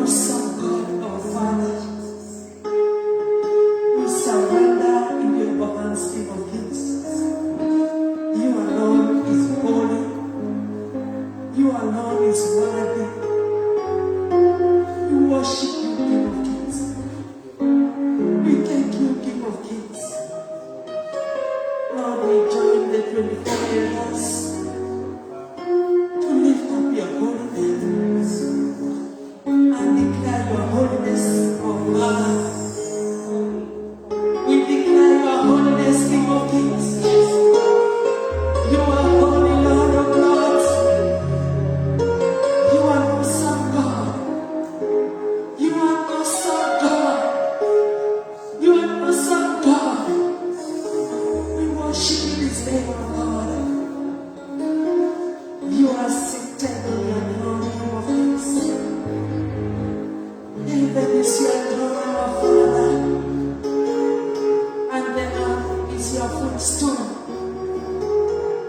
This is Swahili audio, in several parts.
awesome God, our Father. We surrender in your hands, King of Kings. You alone is holy. You alone is worthy. We worship you, King of Kings. We thank you, King of Kings. Lord, we join the 24 elders to lift up your holy name and declare your holiness, O God. We declare your holiness, King of Kings. You are holy, Lord of Lords. You are awesome God. You are awesome God. You are awesome God. We worship you this day, O God. You are seated on your throne, King of Kings. Heaven is your throne, our Father, and the earth is your footstool.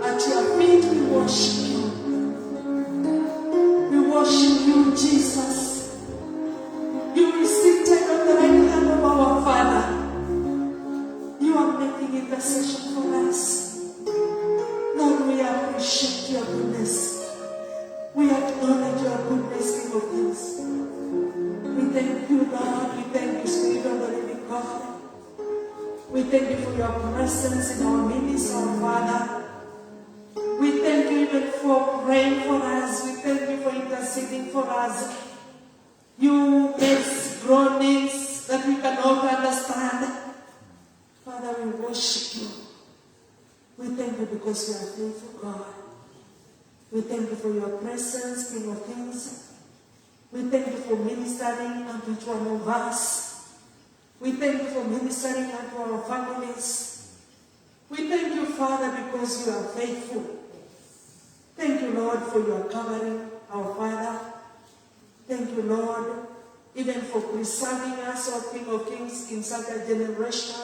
At your feet we worship you. We worship you, Jesus. You are seated on the right hand of our Father. You are making intercession for us. Lord, we appreciate your goodness. We acknowledge your goodness, King of Kings. We thank you, Lord. We thank you, Spirit of the living God. We thank you for your presence in our midst, our Father. We thank you even for praying for us. We thank you for interceding for us. You make groanings that we cannot understand. Father, we worship you. We thank you because you are faithful, God. We thank you for your presence, King of Kings. We thank you for ministering unto each one of us. We thank you for ministering unto our families. We thank you, Father, because you are faithful. Thank you, Lord, for your covering, our Father. Thank you, Lord, even for preserving us, O King of Kings, in such a generation.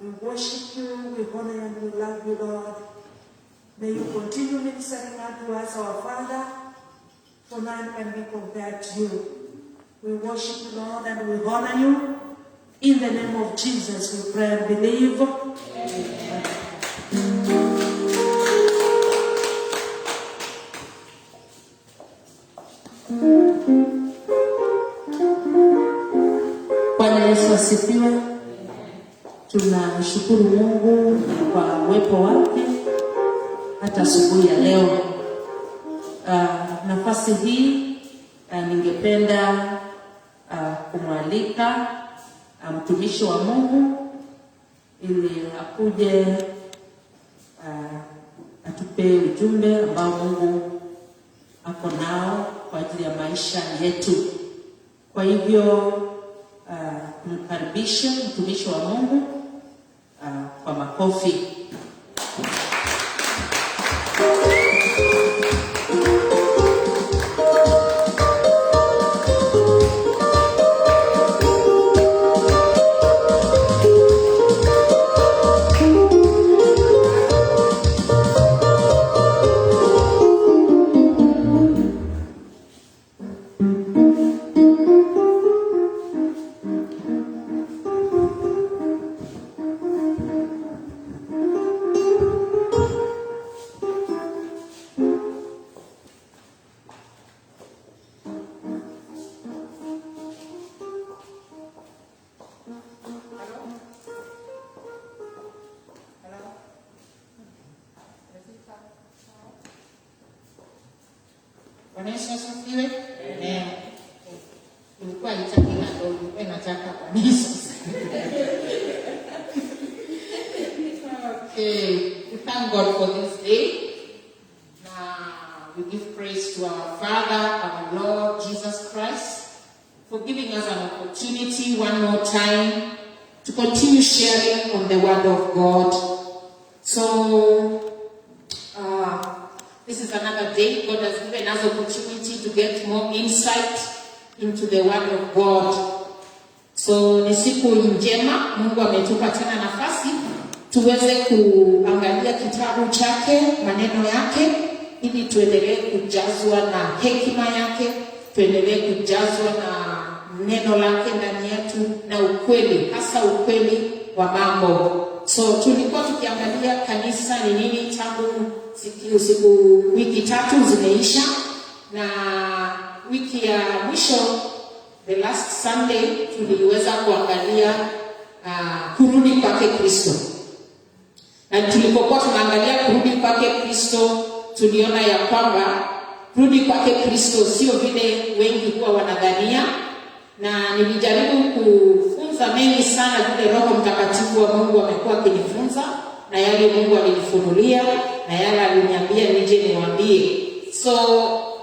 We worship you, we honor you, and we love you, Lord. May you continue ministering unto us, our Father, for none can be compared to you. We worship you, Lord, and we honor you. In the name of Jesus, we pray and believe. Amen. Bwana Yesu asifiwe. Tunashukuru Mungu kwa uwepo wake hata asubuhi ya leo. Nafasi hii ningependa kumwalika mtumishi wa Mungu ili akuje atupe ujumbe ambao Mungu ako nao kwa ajili ya maisha yetu. Kwa hivyo mkaribishe mtumishi wa Mungu kwa makofi. Vanessa asifiwe. Amen. Ulikuwa itakina ndio ulikuwa nataka kabisa. Okay, we thank God for this day. Now we give praise to our Father, our Lord Jesus Christ, for giving us an opportunity one more time to continue sharing on the Word of God. So this is another day. God has given us opportunity to get more insight into the Word of God. So ni siku njema, Mungu ametupa tena nafasi tuweze kuangalia kitabu chake, maneno yake, ili tuendelee kujazwa na hekima yake tuendelee kujazwa na neno lake ndani yetu na ukweli, hasa ukweli wa mambo. So tulikuwa tukiangalia kanisa ni nini tangu wiki 3 zimeisha, na wiki ya mwisho, the last Sunday, tuliweza kuangalia kurudi kwake Kristo. Na tulipokuwa tunaangalia kurudi kwake Kristo, tuliona ya kwamba kurudi kwake Kristo sio vile wengi huwa wanadhania, na nilijaribu kufunza mengi sana vile Roho Mtakatifu wa Mungu amekuwa akinifunza, na yale Mungu alinifunulia, na yale aliniambia nije niwaambie. So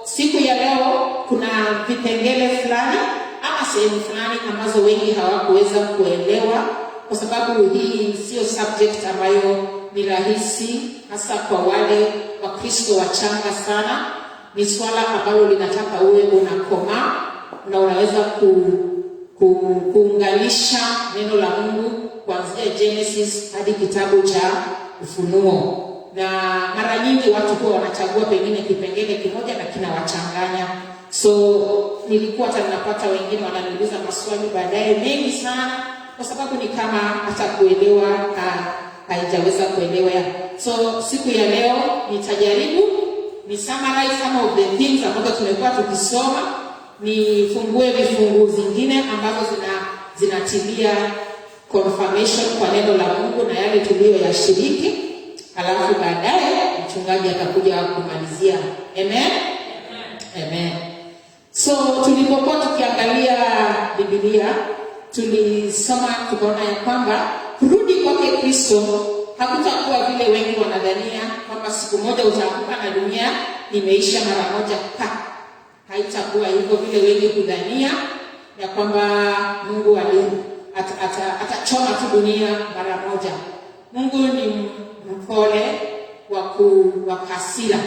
siku ya leo kuna vipengele fulani ama sehemu fulani ambazo wengi hawakuweza kuelewa, kwa sababu hii sio subject ambayo ni rahisi, hasa kwa wale Wakristo wachanga sana. Ni swala ambalo linataka uwe unakoma na unaweza kuunganisha neno la Mungu kuanzia Genesis hadi kitabu cha Ufunuo. Na mara nyingi watu huwa wanachagua pengine kipengele kimoja na kinawachanganya. So nilikuwa ninapata wengine wananiuliza maswali baadaye mengi sana, kwa sababu ni kama hata kuelewa haijaweza kuelewa. So siku ya leo nitajaribu ni summarize some of the things ambazo tumekuwa tukisoma, nifungue vifungu zingine ambazo zinatilia confirmation kwa neno la Mungu na yale tuliyoyashiriki, alafu baadaye mchungaji atakuja kumalizia. Amen. Amen. So tulipokuwa tukiangalia Biblia, tulisoma tukaona ya kwamba kurudi kwake Kristo hakutakuwa vile wengi wanadhania, kwamba siku moja utaamka na dunia imeisha mara moja. Haitakuwa hivyo vile wengi kudhania, ya kwamba Mungu atachoma tu dunia mara moja. Mungu ni mpole wa hasira,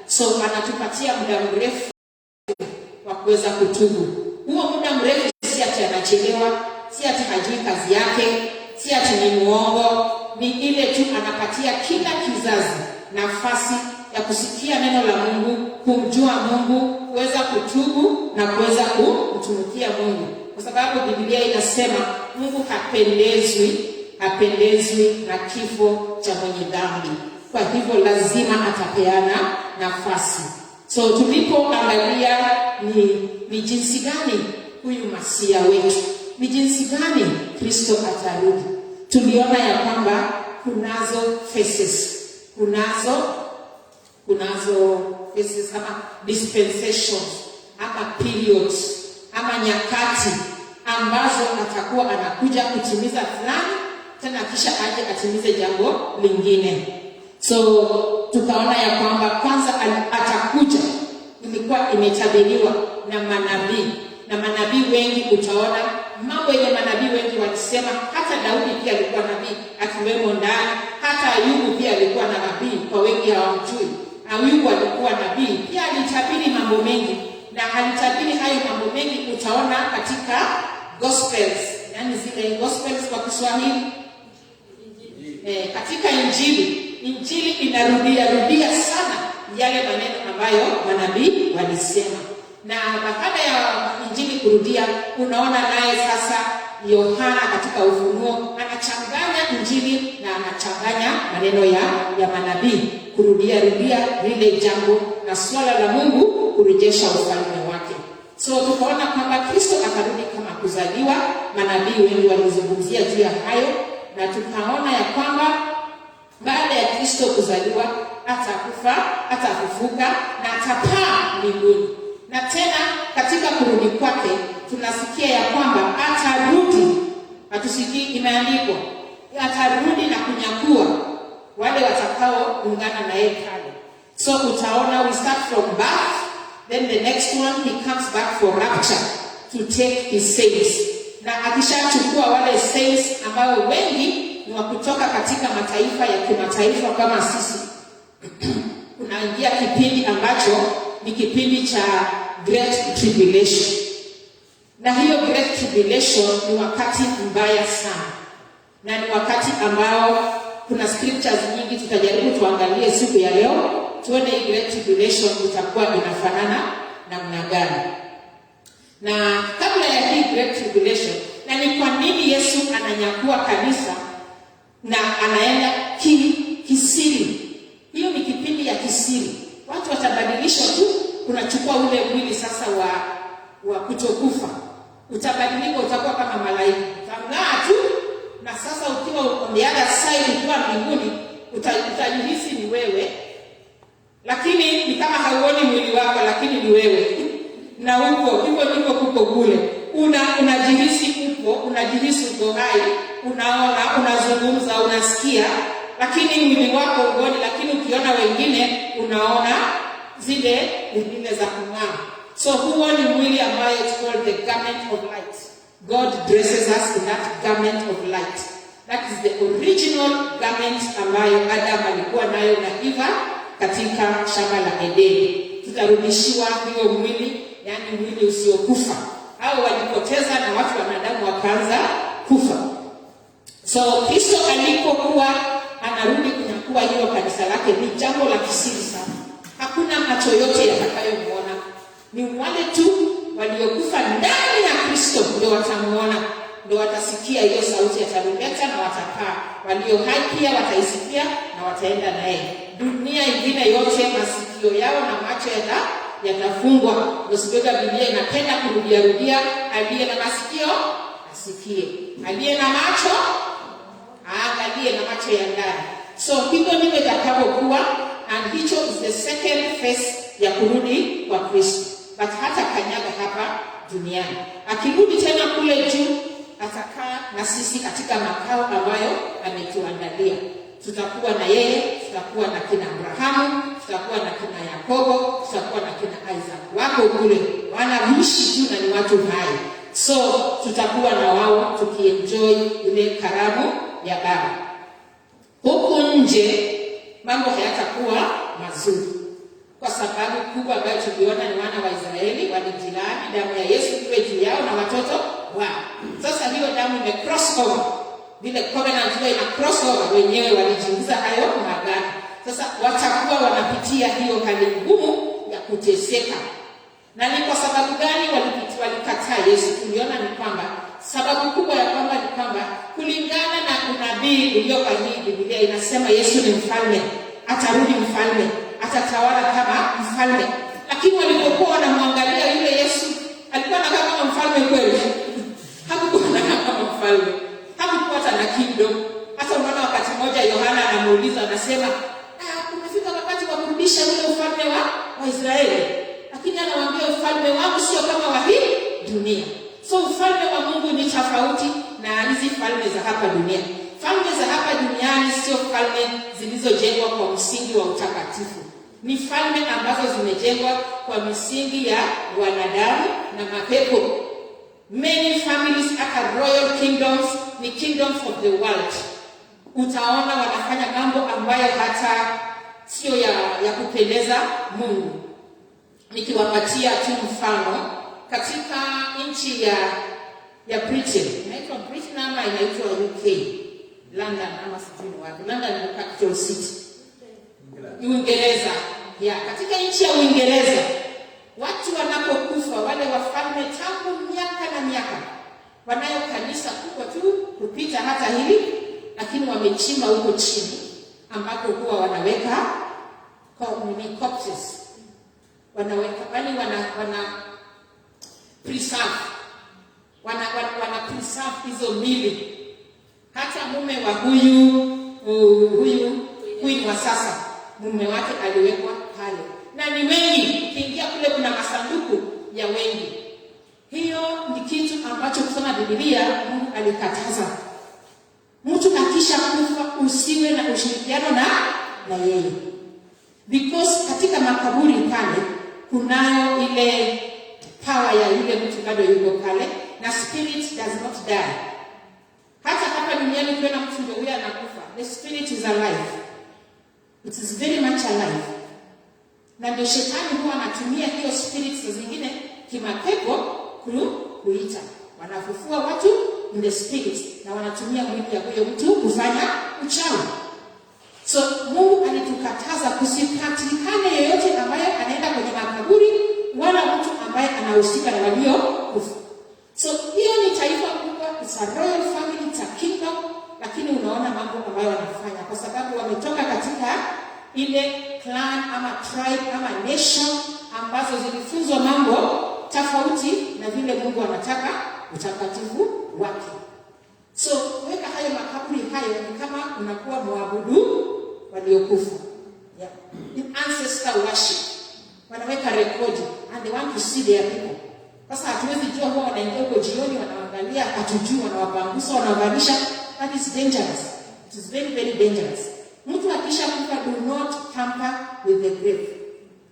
so anatupatia muda mrefu wa kuweza kutubu. Huo muda mrefu si ati anachelewa, si ati hajui kazi yake, si ati ni muongo, ni ile tu anapatia kila kizazi nafasi ya kusikia neno la Mungu, kumjua Mungu, kuweza kutubu na kuweza kumtumikia Mungu. Kwa sababu Biblia inasema Mungu hapendezwi na kifo cha mwenye dhambi. Kwa hivyo lazima atapeana nafasi. So tulipoangalia ni jinsi gani huyu Masia wetu, ni jinsi gani Kristo atarudi, tuliona ya kwamba kunazo phases ama dispensations ama periods ama nyakati ambazo atakuwa anakuja kutimiza fulani, tena kisha aje atimize jambo lingine. So tukaona ya kwamba kwanza atakuja, ilikuwa imetabiriwa na manabii wengi. Utaona mambo yenye manabii wengi walisema. Hata Daudi pia alikuwa nabii akiwemo ndani, hata Ayubu pia alikuwa na nabii, kwa wengi hawamjui. Ayubu alikuwa nabii pia, alitabiri mambo mengi, na alitabiri hayo mambo mengi utaona katika Gospels, yani zile Gospels kwa Kiswahili, katika Injili inarudia sana yale maneno ambayo manabii walisema. Na baada ya Injili kurudia, unaona naye sasa Yohana katika Ufunuo anachanganya Injili na anachanganya maneno ya manabii, kurudia lile jambo na swala la Mungu kurejesha ufalme wake. So tukaona kwamba Kristo atarudi kama kuzaliwa. Manabii wengi walizungumzia juu ya hayo, na tukaona ya kwamba baada ya Kristo kuzaliwa atakufa, atafufuka na atapaa mbinguni. Na tena katika kurudi kwake tunasikia ya kwamba atarudi, hatusikii imeandikwa atarudi na kunyakua wale watakao ungana na yeye pale. So utaona we start from birth, then the next one he comes back for rapture to take his saints. Na akishachukua wale saints ambao wengi ni wa kutoka katika mataifa ya kimataifa kama sisi, unaingia kipindi ambacho ni kipindi cha Great Tribulation. Na hiyo Great Tribulation ni wakati mbaya sana, na ni wakati ambao kuna scriptures nyingi tutajaribu tuangalie siku ya leo, tuone hii Great Tribulation itakuwa inafanana namna gani. Na kabla ya hii Great Tribulation, na ni kwa nini Yesu ananyakua kanisa na anaenda kisiri? Hiyo ni kipindi ya kisiri. Watu watabadilishwa tu, unachukua ule mwili sasa wa kutokufa. Utabadilika, utakuwa kama malaika. Utang'aa tu, na sasa ukiwa on the other side, ukiwa mbinguni, utajihisi ni wewe. Lakini ni kama hauoni mwili wako, lakini ni wewe. Na uko, hivyo ndivyo kuko kule. Unajihisi upo, unajihisi uko hai, unaona, unazungumza, unasikia, lakini mwili wako ugoni, lakini ukiona wengine unaona zile za kung'aa. So huo ni mwili ambayo it's called the garment of light. God dresses us in that garment of light. That is the original garment ambayo Adam alikuwa nayo na Eva katika shamba la Edeni. Tutarudishiwa hiyo mwili, yani mwili usiokufa. Hao walipoteza na watu wanadamu wakaanza kufa. So Kristo alipokuwa anarudi kunyakua hilo kanisa lake, ni jambo la kisiri sana. Hakuna macho yote yatakayomuona. Ni wale tu waliokufa ndani ya Kristo ndio watamuona, ndio watasikia hiyo sauti ya tarumbeta na watakaa. Walio hai pia wataisikia na wataenda naye. Dunia ingine yote masikio yao na macho yatafungwa. Usipoga Biblia inapenda kurudia, aliye na masikio asikie, aliye na macho aangalie na macho ya ndani. So hivyo ndivyo itakapokuwa, and hicho is the second phase ya kurudi kwa Kristo. But hata kanyaga hapa duniani, akirudi tena kule juu, atakaa na sisi katika makao ambayo ametuandalia. Tutakuwa na yeye, tutakuwa na kina Abrahamu, tutakuwa na kina Yakobo, tutakuwa na kina Isaac. Wako kule, wanaishi tu na ni watu hai. So tutakuwa na wao tukienjoy ile karamu ya Baba. Huku nje mambo hayatakuwa mazuri, kwa sababu kubwa ambayo tuliona ni wana wa Israeli walijilani damu ya Yesu iwe juu yao na watoto wao. Sasa hiyo damu ime cross over, vile covenant hiyo ina cross over, wenyewe walijiingiza hayo maagano. Sasa watakuwa wanapitia hiyo hali ngumu ya kuteseka. Na ni kwa sababu gani walikataa Yesu? Tuliona ni kwamba sababu kubwa ya kwamba ni kwamba kulingana na unabii uliokuwa hii Biblia inasema Yesu ni mfalme, atarudi mfalme, atatawala kama mfalme. Lakini walipokuwa wanamwangalia yule Yesu, alikuwa anakaa kama mfalme kweli? Hakuwa anakaa kama mfalme. Hakuwa hata na kingdom. Hata unaona wakati mmoja Yohana anamuuliza, anasema, kumefika wakati wa kurudisha ule ufalme wa Israeli. Lakini anawaambia ufalme wangu sio kama wa hii dunia. So ufalme wa Mungu ni tofauti na hizi falme za hapa dunia. Falme za hapa duniani sio falme zilizojengwa kwa msingi wa utakatifu. Ni falme ambazo zimejengwa kwa misingi ya wanadamu na mapepo. Many families aka royal kingdoms ni kingdoms of the world. Utaona wanafanya mambo ambayo hata sio ya kupendeza Mungu. Nikiwapatia tu mfano, katika nchi ya Britain, inaitwa Britain ama inaitwa UK, London ama sijui wapi. London ni capital city, Uingereza. Katika nchi ya Uingereza, watu wanapokufa wale wafalme tangu miaka na miaka, wanayo kanisa kubwa tu kupita hata hili, lakini wamechimba huko chini ambako huwa wanaweka corpses. Wanaweka wana preserve, wana preserve hizo mili. Hata mume wa huyu wa sasa, mume wake aliwekwa pale, na ni wengi. Ukiingia kule kuna masanduku ya wengi. Hiyo ni kitu ambacho kusoma Biblia Mungu alikataza. Mtu akisha kufa usiwe na ushirikiano na yeye, because katika makaburi pale kunayo ile power ya yule mtu bado yuko pale, na spirit does not die. Hata hapa duniani kuna mtu ndio huyo anakufa, the spirit is alive. It is very much alive. Na ndio shetani huwa anatumia hiyo spirit zingine kimapepo kuita. Wanafufua watu in the spirit na wanatumia mwili ya huyo mtu kufanya uchawi. So Mungu alitukataza kusipatikane yeyote ambaye anaenda kwenye makaburi wala mtu ambaye anahusika na waliokufa. So hiyo ni taifa kubwa, it's a royal family, it's a kingdom, lakini unaona mambo ambayo wanafanya kwa sababu wametoka katika ile clan ama tribe ama nation ambazo zilifunzwa mambo tofauti na vile Mungu anataka utakatifu wake. So weka hayo makaburi hayo ni kama unakuwa muabudu waliokufa. Yeah. In ancestor worship. Wanaweka rekodi and they want to see their people. Sasa hatuwezi jua huwa wanaingia huko jioni wanaangalia hatujui wanawapangusa wanawavalisha. That is dangerous. It is very very dangerous. Mtu akisha kufa, do not tamper with the grave.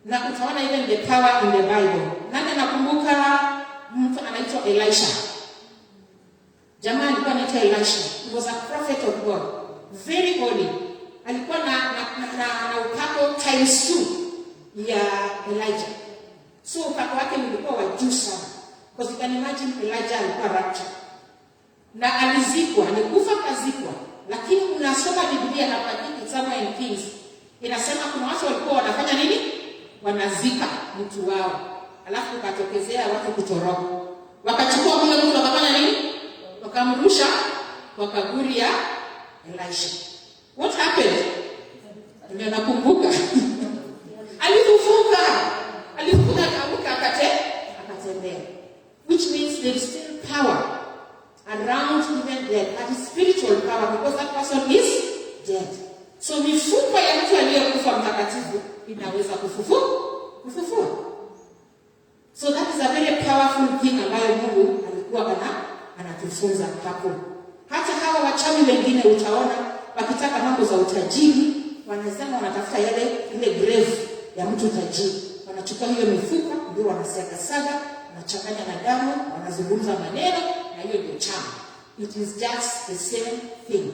Na utaona even the power in the Bible. Nani anakumbuka mtu anaitwa Elisha? Jamaa alikuwa anaitwa Elisha. He was a prophet of God. Very holy. Alikuwa na upako times 2 ya Elijah. So upako wake ulikuwa wa juu sana. Because you can imagine Elijah alikuwa rapture. Na alizikwa, alikufa kazikwa. Lakini unasoma Biblia hapa hivi somewhere in Kings. Inasema kuna watu walikuwa wanafanya nini? Wanazika mtu wao. Alafu ukatokezea watu kutoroka. Wakachukua huyo mtu wakafanya nini? Wakamrusha kwa kaburi ya Elisha. What happened? Ndio nakumbuka. Alifufuka akaamka akatembea. Which means there is still power around even death. That is spiritual power because that person is dead. So mifupa ya mtu aliyekufa mtakatifu inaweza kufufua. So that is a very powerful thing ambayo Mungu alikuwa anatufunza hapo. Hata hawa wachawi wengine utaona wakitaka mambo za utajiri, wanasema wanatafuta ile grave ya mtu tajiri. Wanachukua hiyo mifupa, ndio wanasaga, wanachanganya na damu, wanazungumza maneno na hiyo ndio chama. It is just the same thing.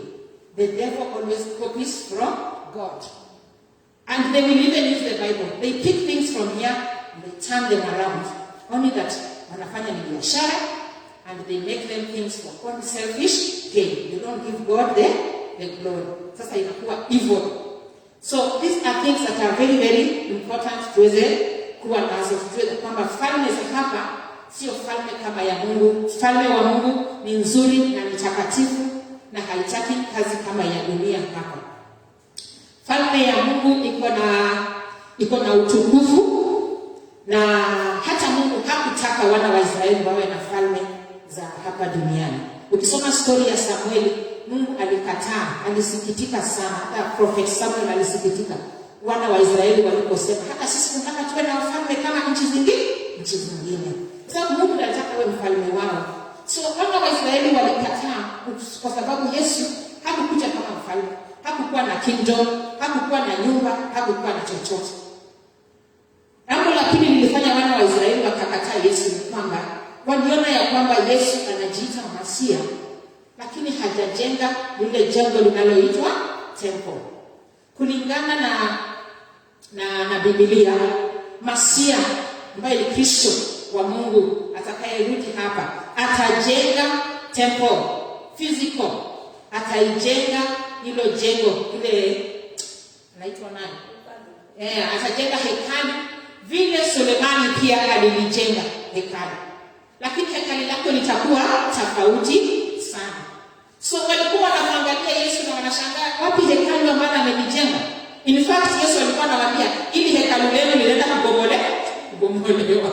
The devil always copies from God. And they will even use the Bible. They pick things from here and they turn them around. Only that wanafanya ni biashara and they make them things for own selfish gain. They don't give God the glory. Sasa inakuwa evil. So these are things that are very very important tuweze kuwa nazo. Tuweze kwamba falme za hapa sio falme kama ya Mungu. Falme wa Mungu ni nzuri na ni takatifu na haitaki kazi kama ya dunia hapa. Falme ya Mungu iko na utukufu na hata Mungu hakutaka wana wa Israeli wawe na falme za hapa duniani. Ukisoma story ya Samueli, Mungu alikataa, alisikitika sana. Hata prophet Samuel alisikitika wana wa Israeli waliposema hata sisi tunataka tuwe na ufalme kama nchi zingine. Sababu Mungu alitaka awe mfalme wao. So wana wa Israeli walikataa kwa sababu Yesu hakukuja kama mfalme. Hakukuwa na kingdom, hakukuwa na nyumba, hakukuwa na chochote. Jambo la pili lilifanya wana wa Israeli wakakataa Yesu ni kwamba waliona ya kwamba Yesu anajiita Masia, lakini hajajenga lile jengo linaloitwa temple. Kulingana na Biblia, Masia ambaye ni Kristo wa Mungu atakayerudi hapa atajenga temple physical, ataijenga hilo jengo ile naitwa nani? Atajenga hekalu vile Sulemani pia alilijenga hekalu. Lakini hekalu lake litakuwa tofauti sana. So walikuwa wanaangalia Yesu na wanashangaa wapi hekalu ambalo amelijenga. In fact Yesu alikuwa anawaambia ili hekalu lenu linaenda kubomolewa.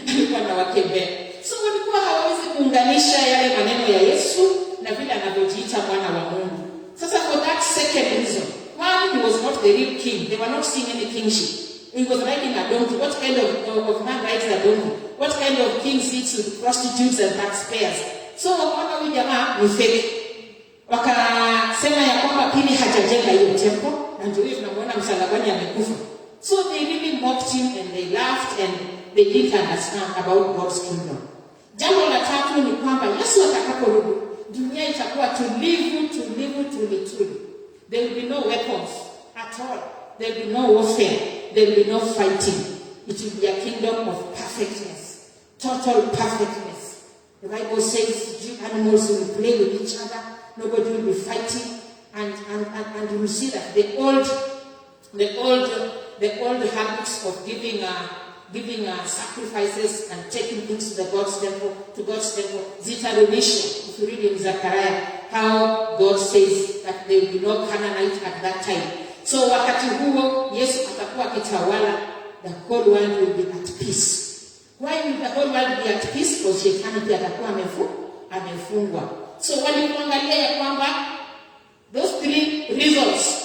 Alikuwa anawakemea. So walikuwa hawawezi kuunganisha yale maneno ya Yesu na vile anavyojiita mwana wa Mungu. Sasa for that second reason, one, he was not the real king. They were not seeing any kingship. He was riding a donkey. What kind of man rides a donkey? What kind of king sits with prostitutes and taxpayers? So wakaona huyu jamaa ni fake. Wakasema ya kwamba pili hajajenga hiyo temple na ndio hiyo tunamuona msalabani amekufa. So they really mocked him and they laughed and they didn't understand about God's kingdom. Jambo la tatu ni kwamba Yesu atakaporudi, dunia itakuwa tulivu. There will be no weapons at all. There will be no warfare. There will be no fighting. It will be a kingdom of perfectness. Total perfectness. The Bible says animals will play with each other. Nobody will be fighting. And you will see that the old habits of giving giving sacrifices and taking things to God's temple. Zitarunisha, if you read in Zechariah, how God says that there will be no Canaanite at that time. So wakati huo Yesu atakuwa akitawala, the whole world will be at peace. Why will the whole world be at peace? Because shetani pia atakuwa amefungwa. So walikuangalia ya kwamba those three reasons,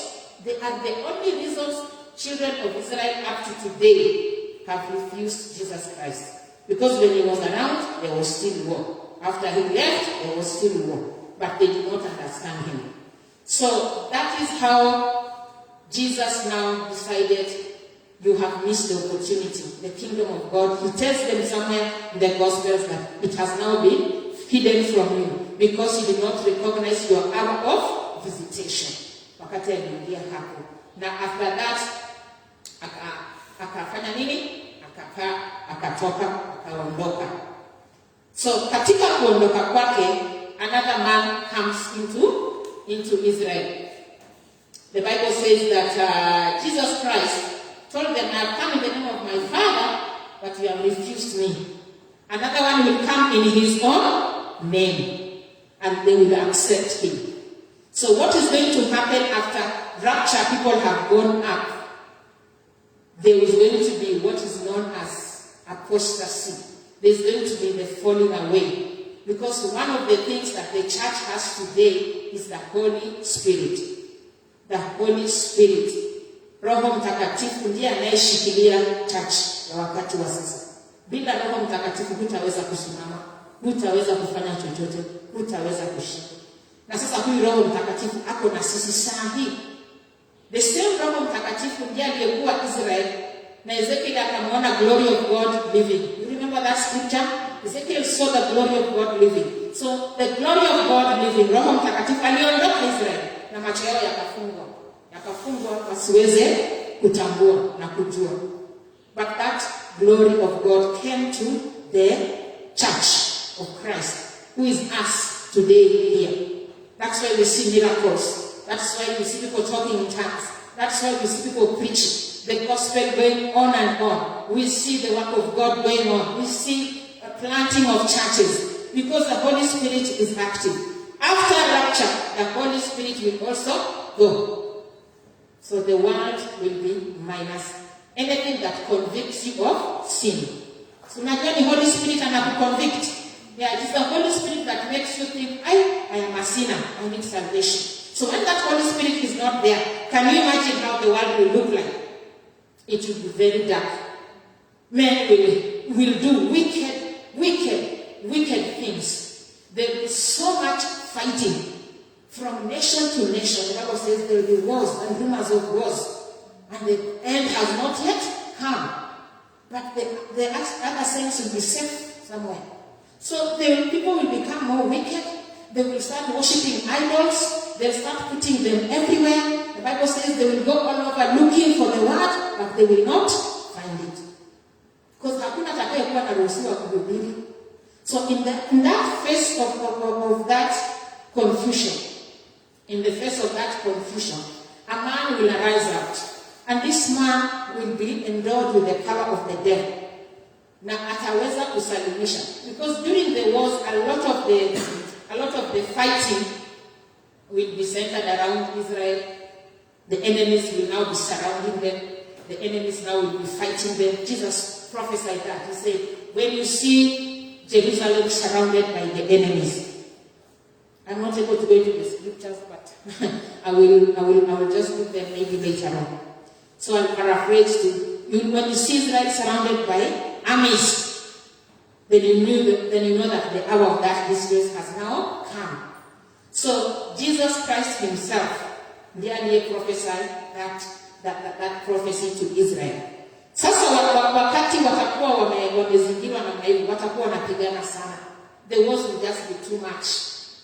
they are the only reasons children of Israel up to today have refused Jesus Christ. Because when he was around, there was still war. After he left, there was still war. But they did not understand him. So that is how Jesus now decided, you have missed the opportunity. The kingdom of God, he tells them somewhere in the Gospels that it has now been hidden from you because you did not recognize your hour of visitation. Wakati aliingia hapo. Na after that, akafanya nini? Akatoka, akaondoka. So katika kuondoka kwake, another man comes into Israel. The Bible says that Jesus Christ told them, I have come in the name of my Father, but you have refused me. Another one will come in his own name, and they will accept him. So what is going to happen after rapture? People have gone up. There is going to be what is known as apostasy. There is going to be the falling away. Because one of the things that the church has today is the Holy Spirit. The Holy Spirit. Roho Mtakatifu ndiye anayeshikilia church ya wakati wa sasa. Bila Roho Mtakatifu hutaweza kusimama, hutaweza kufanya chochote, hutaweza kushika. Na sasa huyu Roho Mtakatifu ako na sisi saa hii. The same Roho Mtakatifu ndiye aliyekuwa Israel na Ezekiel akamwona glory of God living. You remember that scripture? Ezekiel saw the glory of God living. So the glory of God living, Roho Mtakatifu aliondoka Israel na macho yao yakafungwa wasiweze kutambua na kujua. But that glory of God came to the church of Christ, who is us today here. That's why we see miracles. That's why we see people talking in tongues. That's why we see people preaching the gospel going on and on. We see the work of God going on. We see a planting of churches because the Holy Spirit is active. After rapture, the Holy Spirit will also go. So the world will be minus anything that convicts you of sin. So now the Holy Spirit anakuconvict. Yeah, it is the Holy Spirit that makes you think, I am a sinner, I need salvation. So when that Holy Spirit is not there, can you imagine how the world will look like? It will be very dark. Men will do wicked things. There will be so much fighting from nation to nation. The Bible says there will be wars and rumors of wars. And the end has not yet come. But the other saints will be safe somewhere. So people will become more wicked. They will start worshipping idols. They'll start putting them everywhere. The Bible says they will go all over looking for the word, but they will not find it. Because hakuna atakayekuwa anaruhusiwa kuhubiri. So in that face of that confusion, in the face of that confusion, a man will arise out. And this man will be endowed with the power of the devil. Na ataweza kusalimisha. Because during the wars, a lot of the fighting will be centered around Israel. The enemies will now be surrounding them. The enemies now will be fighting them. Jesus prophesied that. He said, when you see Jerusalem surrounded by the enemies, I'm not able to go into the scriptures, but I will just put them maybe later on. So I'll paraphrase when you see Israel surrounded by armies, then you know that the hour of that distress has now come. So Jesus Christ himself ndiye prophesied that prophecy to Israel. Sasa wakati watakuwa wamezingirwa na maivu, watakuwa wanapigana sana. The wars will just be too much.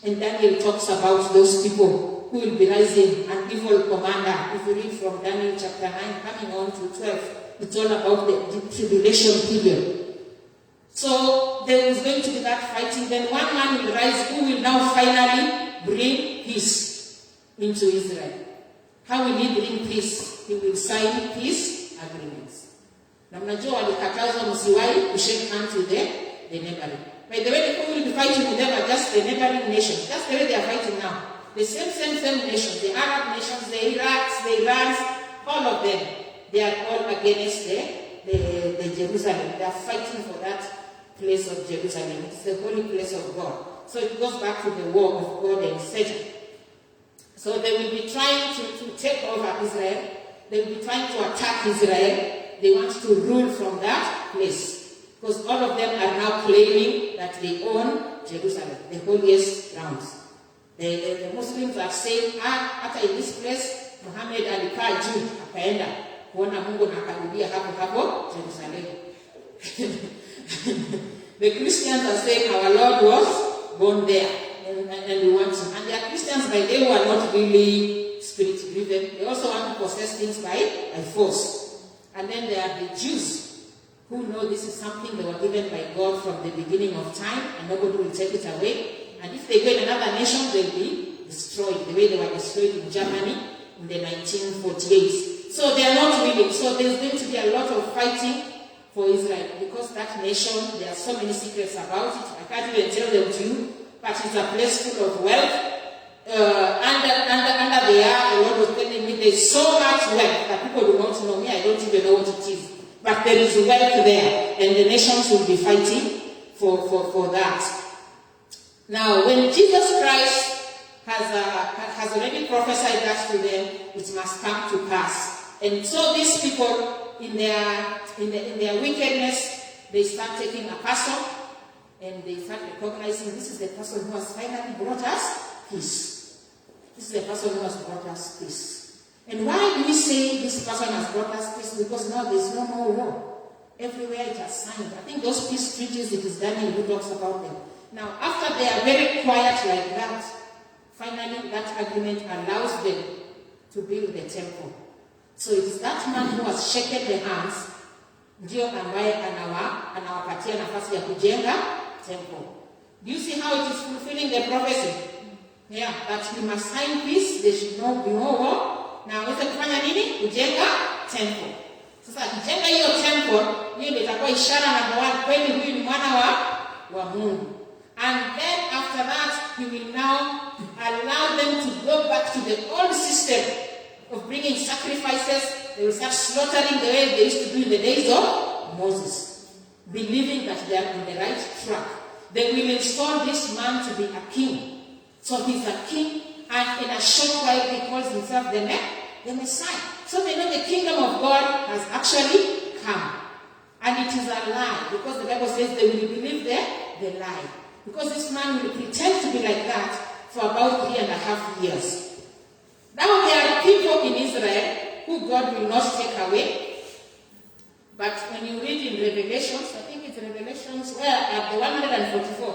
And Daniel talks about those people who will be rising, an evil commander. If you read from Daniel chapter 9 coming on to 12, it's all about the tribulation period. So there is going to be that fighting. Then one man will rise who will now finally bring peace into Israel. How will he bring peace? He will sign peace agreements. Na mnajua walikatazwa msiwahi kushake hands with the neighboring. By the way, the people will be fighting with them are just the neighboring nations. That's the way they are fighting now. The same nations, the Arab nations, the Iraqs, the Irans, all of them, they are all against the Jerusalem. They are fighting for that place of Jerusalem. It's the holy place of God. So it goes back to the war of God and Satan. So they will be trying to take over Israel. They will be trying to attack Israel. They want to rule from that place. Because all of them are now claiming that they own Jerusalem, the holiest grounds. The Muslims are saying, after in this place, Muhammad alikaa juu akaenda kuona Mungu na akarudia hapo Jerusalem. The Christians are saying our Lord was born there, and we want to. And there are Christians by they who are not really spirit driven. They also want to possess things by force. And then there are the Jews who know this is something they were given by God from the beginning of time, and nobody will take it away. And if they go in another nation, they'll be destroyed, the way they were destroyed in Germany in the 1948. So they are not willing. So there's going to be a lot of fighting for Israel, because that nation, there are so many secrets about it. I can't even tell them to you, but it's a place full of wealth. Under the earth, the Lord was telling me there's so much wealth that people do not know me. I don't even know what it is. But there is wealth there, and the nations will be fighting for that. Now, when Jesus Christ has already prophesied that to them, it must come to pass. And so these people, in their wickedness, they start taking a person, and they start recognizing this is the person who has finally brought us peace. This is the person who has brought us peace. And why do we say this person has brought us peace? Because now there's no more war. Everywhere it has signed. I think those peace treaties, it is Daniel who talks about them. Now, after they are very quiet like that, finally that agreement allows them to build the temple. So it is that man who has shaken the hands, ndio ambaye anawapatia nafasi ya kujenga temple. Do you see how it is fulfilling the prophecy? Yeah, that we must sign peace, there should not be no war. Na aweze kufanya nini? Kujenga temple. Sasa kujenga hiyo temple, hiyo ndio itakuwa ishara namba 1, kweli huyu ni mwana wa Mungu. And then after that, he will now allow them to go back to the old system of bringing sacrifices. They will start slaughtering the way they used to do in the days of Moses, believing that they are on the right track. They will install this man to be a king. So he's a king, and in a short while he calls himself the Messiah. So they know the kingdom of God has actually come. And it is a lie, because the Bible says they will believe the lie. Because this man will pretend to be like that for about 3.5 years. Now there are people in Israel who God will not take away. But when you read in Revelations, I think it's Revelations, where at the 144,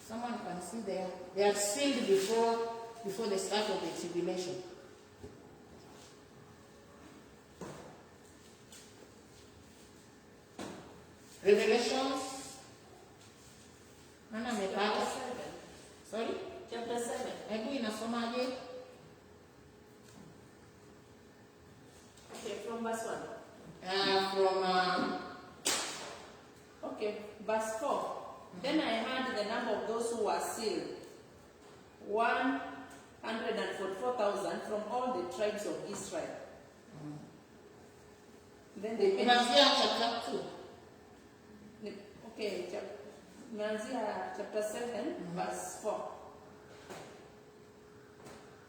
someone can see there, they are sealed before the start of the tribulation. Revelations. Chapter 7. Sorry? Chapter 7. Hebu inasomaje? Okay, from verse 1. Okay, verse 4. Then I heard the number of those who were sealed, 144,000 from all the tribes of Israel. Then they made Chapter 2. Okay, chapter 7, verse 4.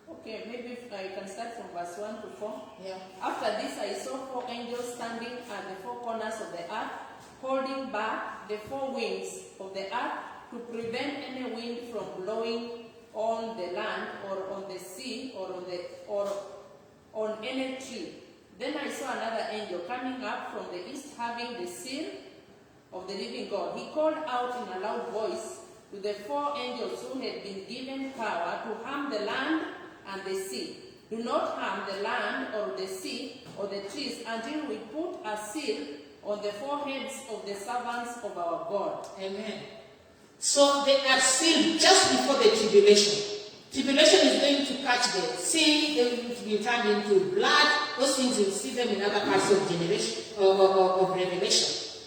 Okay, maybe if I can start from verse 1 to 4. Yeah. After this I saw 4 angels standing at the 4 corners of the earth, holding back the 4 winds of the earth to prevent any wind from blowing on the land or on the sea or on any tree. Then I saw another angel coming up from the east, having the seal of the living God. He called out in a loud voice to the 4 angels who had been given power to harm the land and the sea. Do not harm the land or the sea or the trees until we put a seal on the foreheads of the servants of our God. Amen. So they are sealed just before the tribulation. Tribulation is going to catch them. Sin, they will be turned into blood. Those things, you'll see them in other parts of Revelation.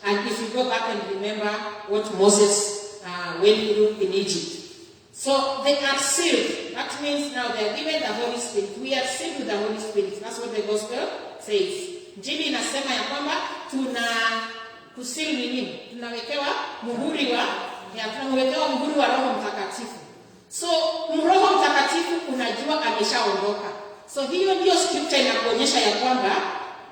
And if you go back and remember what Moses went through in Egypt. So they are sealed. That means now they are given the Holy Spirit. We are sealed with the Holy Spirit. That's what the gospel says. Injili inasema ya kwamba kusil ni nini? Tunawekewa muhuri wa Roho Mtakatifu. So Roho Mtakatifu unajua ameshaondoka. So hiyo ndio scripture inakuonyesha ya kwamba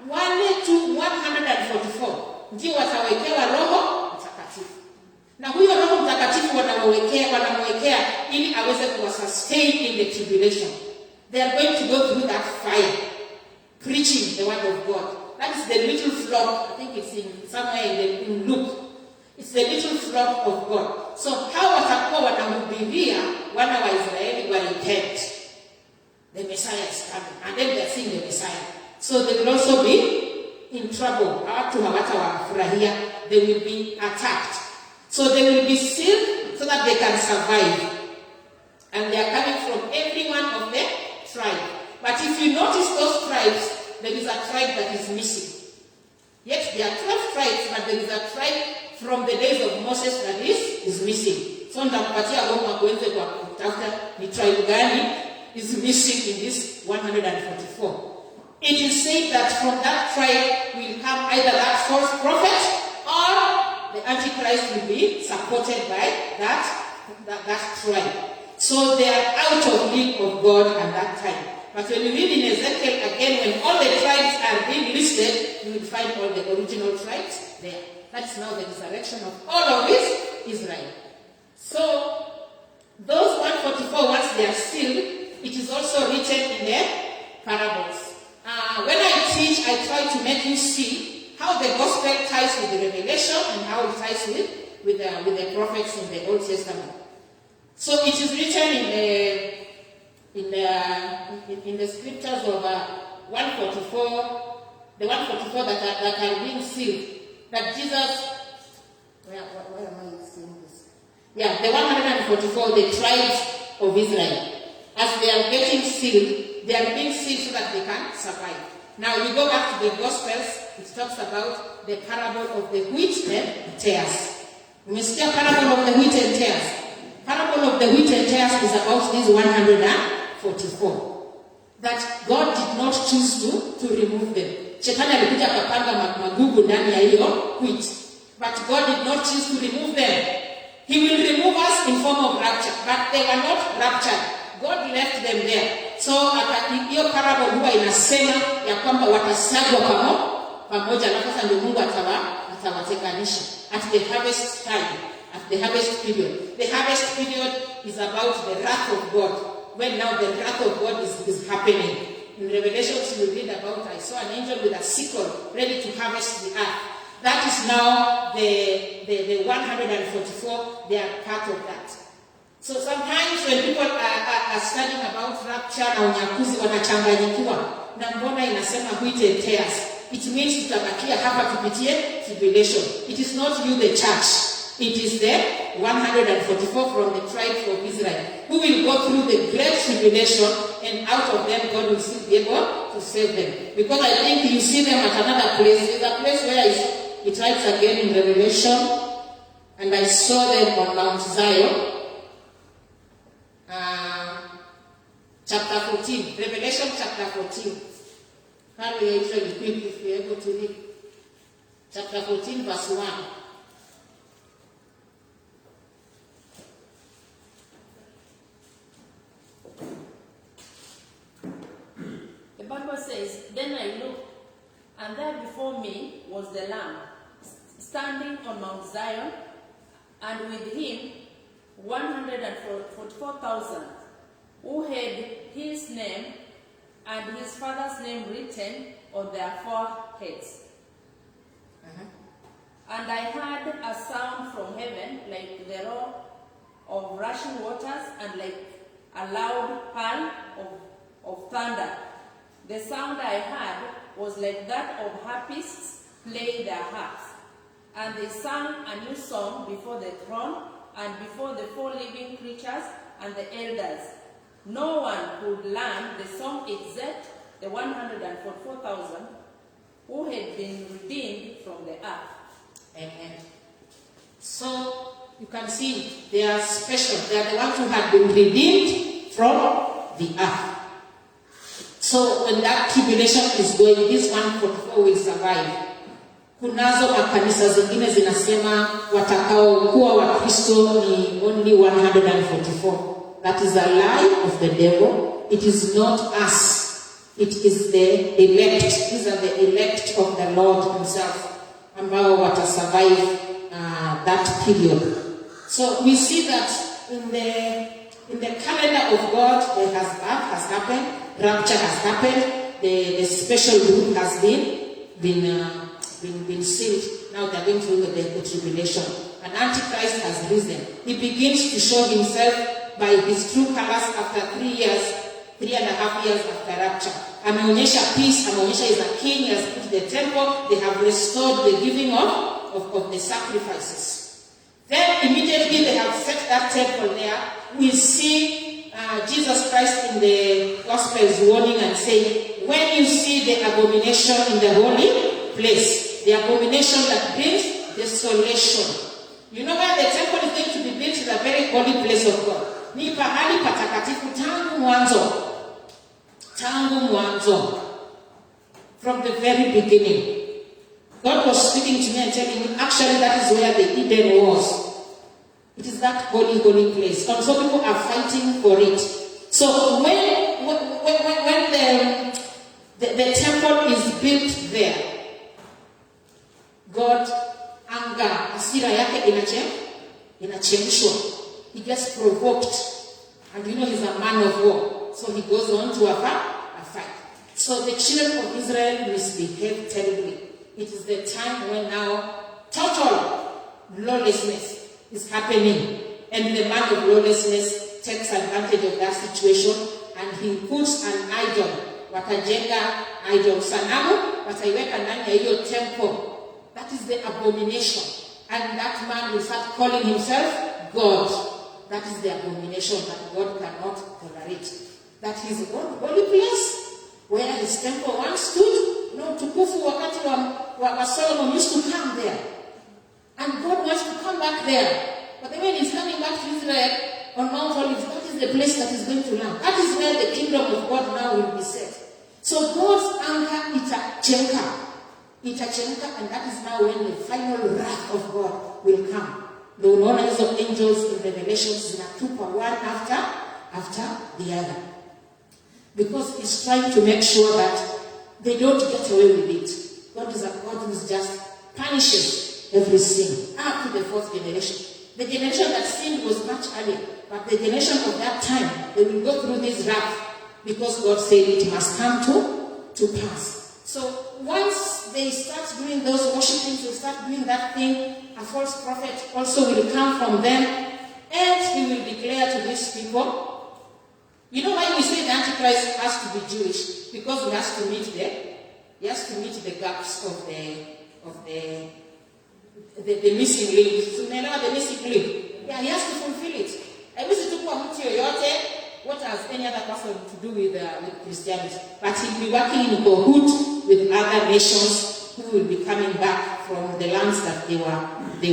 wale tu 144 ndio watawekewa Roho Mtakatifu. Na huyo Roho Mtakatifu wanamwekea ili aweze kuwa sustain in the tribulation. They are going to go through that fire, preaching the word of God. That is the little flock. I think it's in somewhere in Luke. It's the little flock of God. So how watakuwa wanahubiria wana wa Israeli wa repent. The Messiah is coming. And then they are seeing the Messiah. So they will also be in trouble. Watu hawatawafurahia. They will be attacked. So they will be sealed so that they can survive. And they are coming from every one of the tribes. But if you notice those tribes, there is a tribe that is missing. Yet there are 12 tribes, but there is a tribe from the days of Moses that is missing. So ndakupatia Roma kuenze kwa kutafuta ni tribe gani is missing in this 144. It is said that from that tribe will come either that false prophet or the Antichrist will be supported by that tribe. So they are out of league of God at that time. But when you read in Ezekiel again, when all the tribes are being listed, you will find all the original tribes there. That's now the resurrection of all of Israel. So those 144, once they are sealed, it is also written in the parables. When I teach, I try to make you see how the gospel ties with the revelation and how it ties with the prophets in the Old Testament. So it is written in the scriptures of 144, the 144 that are being sealed, that Jesus, where am I seeing this? Yeah, the 144, the tribes of Israel. As they are getting sealed, they are being sealed so that they can survive. Now we go back to the Gospels, it talks about the parable of the wheat and tares. We see a parable of the wheat and tares. Parable of the wheat and tares is about these 144. That God did not choose to remove them. Shetani alikuja akapanga magugu ndani ya hiyo wheat. But God did not choose to remove them. He will remove us in form of rapture. But they were not raptured. God left them there. So hiyo parable huwa inasema ya kwamba watasagwa pamoja na sasa ndio Mungu atawatekanisha at the harvest time, at the harvest period. The harvest period is about the wrath of God. When now the wrath of God is happening. In Revelations you read about, I saw an angel with a sickle ready to harvest the earth. That is now the 144, they are part of that. So sometimes when people are studying about rapture na unyakuzi wanachanganyikiwa na mbona inasema wheat and tares. It means tutabakia hapa tupitie tribulation. It is not you the church. It is the 144 from the tribes of Israel who will go through the great tribulation, and out of them God will still be able to save them. Because I think you see them at another place. There's a place where it writes again in Revelation, and I saw them on Mount Zion. Chapter 14, Revelation chapter 14. How do you usually quick if you're able to read? Chapter 14, verse 1. The Bible says, "Then I looked, and there before me was the Lamb, standing on Mount Zion, and with him 144,000, who had his name and his father's name written on their foreheads. And I heard a sound from heaven like the roar of rushing waters and like a loud peal of thunder. The sound I heard was like that of harpists playing their harps. And they sang a new song before the throne and before the four living creatures and the elders. no one could learn the song except the 144,000 who had been redeemed from the earth. Amen. So you can see they are special. They are the ones who had been redeemed from the earth. So when that tribulation is going, this 144 will survive. Kunazo makanisa zingine zinasema watakao kuwa wa Kristo ni only 144. That is a lie of the devil. It is not us. It is the elect. These are the elect of the Lord himself ambao wata survive that period. So we see that in the calendar of God, the birth has happened, rapture has happened, the special group has been sealed. Now they are going through the tribulation. An Antichrist has risen. He begins to show himself by his true colors after 3.5 years after rapture. Ameonyesha peace, ameonyesha is a king, he has put the temple, they have restored the giving of the sacrifices. Then immediately they have set that temple there. We see Jesus Christ in the Gospels warning and saying, when you see the abomination in the holy place, the abomination that brings desolation. You know where the temple is going to be built? The very holy place of God. Ni pahali patakatifu tangu mwanzo. Tangu mwanzo. From the very beginning. God was speaking to me and telling me, actually that is where the Eden was. It is that holy place. And so people are fighting for it. So when the temple is built there, God anger, hasira yake inachemshwa. He gets provoked. And you know he's a man of war. So he goes on to a fight. So the children of Israel misbehave terribly. It is the time when now total lawlessness is happening. And the man of lawlessness takes advantage of that situation and he puts an idol. Watajenga idol. Sanamu, wataiweka ndani ya hiyo temple. That is the abomination. And that man will start calling himself God. That is the abomination that God cannot tolerate. That his holy place, where his temple once stood, you know, tukufu wakati wa Solomon used to come there. And God wants to come back there. But then when he's coming back to Israel on Mount Olives, that is the place that is going to land. That is where the kingdom of God now will be set. So God's anger itachemka, and that is now when the final wrath of God will come. The knowledge of angels in Revelations zinatupa one after the other. Because he's trying to make sure that they don't get away with it. God is a God who just punishes every sin up to the fourth generation. The generation that sinned was much earlier, but the generation of that time, they will go through this wrath because God said it must come to pass. So once they start doing those worshiping, they start doing that thing, a false prophet also will come from them, and he will declare to these people. You know why we say the Antichrist has to be Jewish? Because he has to meet the gaps of the missing link. So the missing link. Yeah, he has to fulfill it. I wish to put what has any other person to do with Christianity? But he'll be working in cahoots with other nations who will be coming back from the lands that they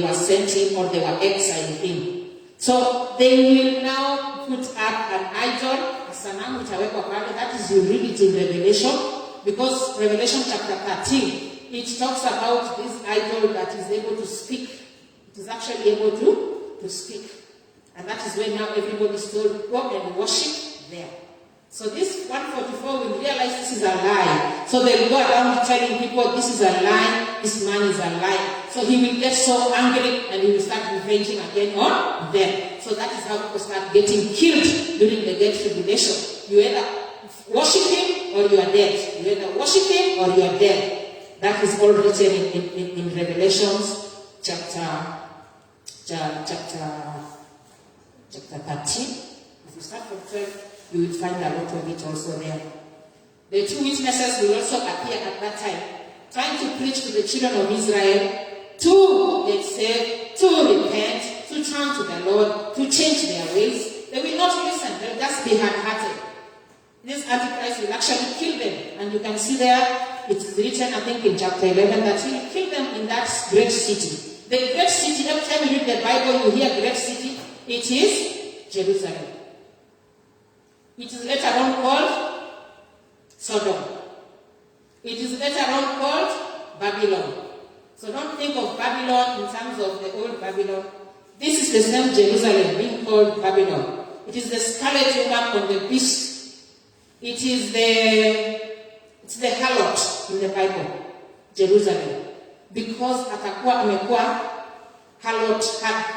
were sent in or they were exiled in. So they will now put up an idol, a sanamu itawekwa pale. That is, you read it in Revelation, because Revelation chapter 13, it talks about this idol that is able to speak. It is actually able to speak. And that is when now everybody is told, go and worship there. So this 144 will realize this is a lie. So they'll go around telling people, this is a lie, this man is a lie. So he will get so angry and he will start revenging again on them. So that is how people start getting killed during the Great Tribulation. You either worship him or you are dead. You either worship him or you are dead. That is all written in Revelations chapter 13. If you start from 12, you will find a lot of it also there. The two witnesses will also appear at that time, trying to preach to the children of Israel to get saved, to repent, to turn to the Lord, to change their ways. They will not listen. They'll just be hard-hearted. This Antichrist will actually kill them. And you can see there, it's written, I think, in chapter 11, that he will kill them in that great city. The great city, every time you read the Bible, you hear great city. It is Jerusalem. It is later on called Sodom. It is later on called Babylon. So don't think of Babylon in terms of the old Babylon. This is the same Jerusalem being called Babylon. It is the scarlet woman on the beast. It is the harlot in the Bible, Jerusalem. Because atakuwa amekuwa harlot,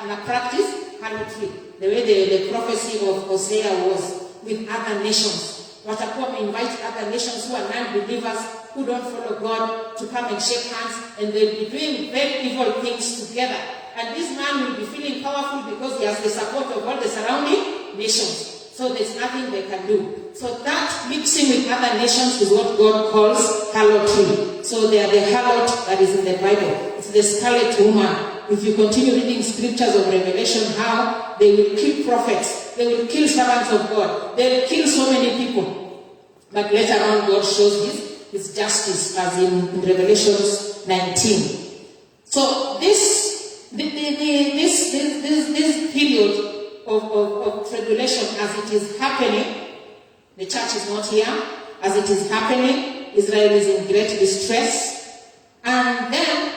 na practice harlotry. The way the prophecy of Hosea was with other nations. Watakuwa invite other nations who are non-believers, who don't follow God, to come and shake hands, and they'll be doing very evil things together. And this man will be feeling powerful because he has the support of all the surrounding nations. So there's nothing they can do. So that mixing with other nations is what God calls harlotry. So they are the harlot that is in the Bible. It's the scarlet woman. If you continue reading scriptures of Revelation, how they will kill prophets, they will kill servants of God, they will kill so many people. But later on, God shows his justice, as in Revelation 19. So this period of tribulation, as it is happening, the church is not here. As it is happening, Israel is in great distress. And then,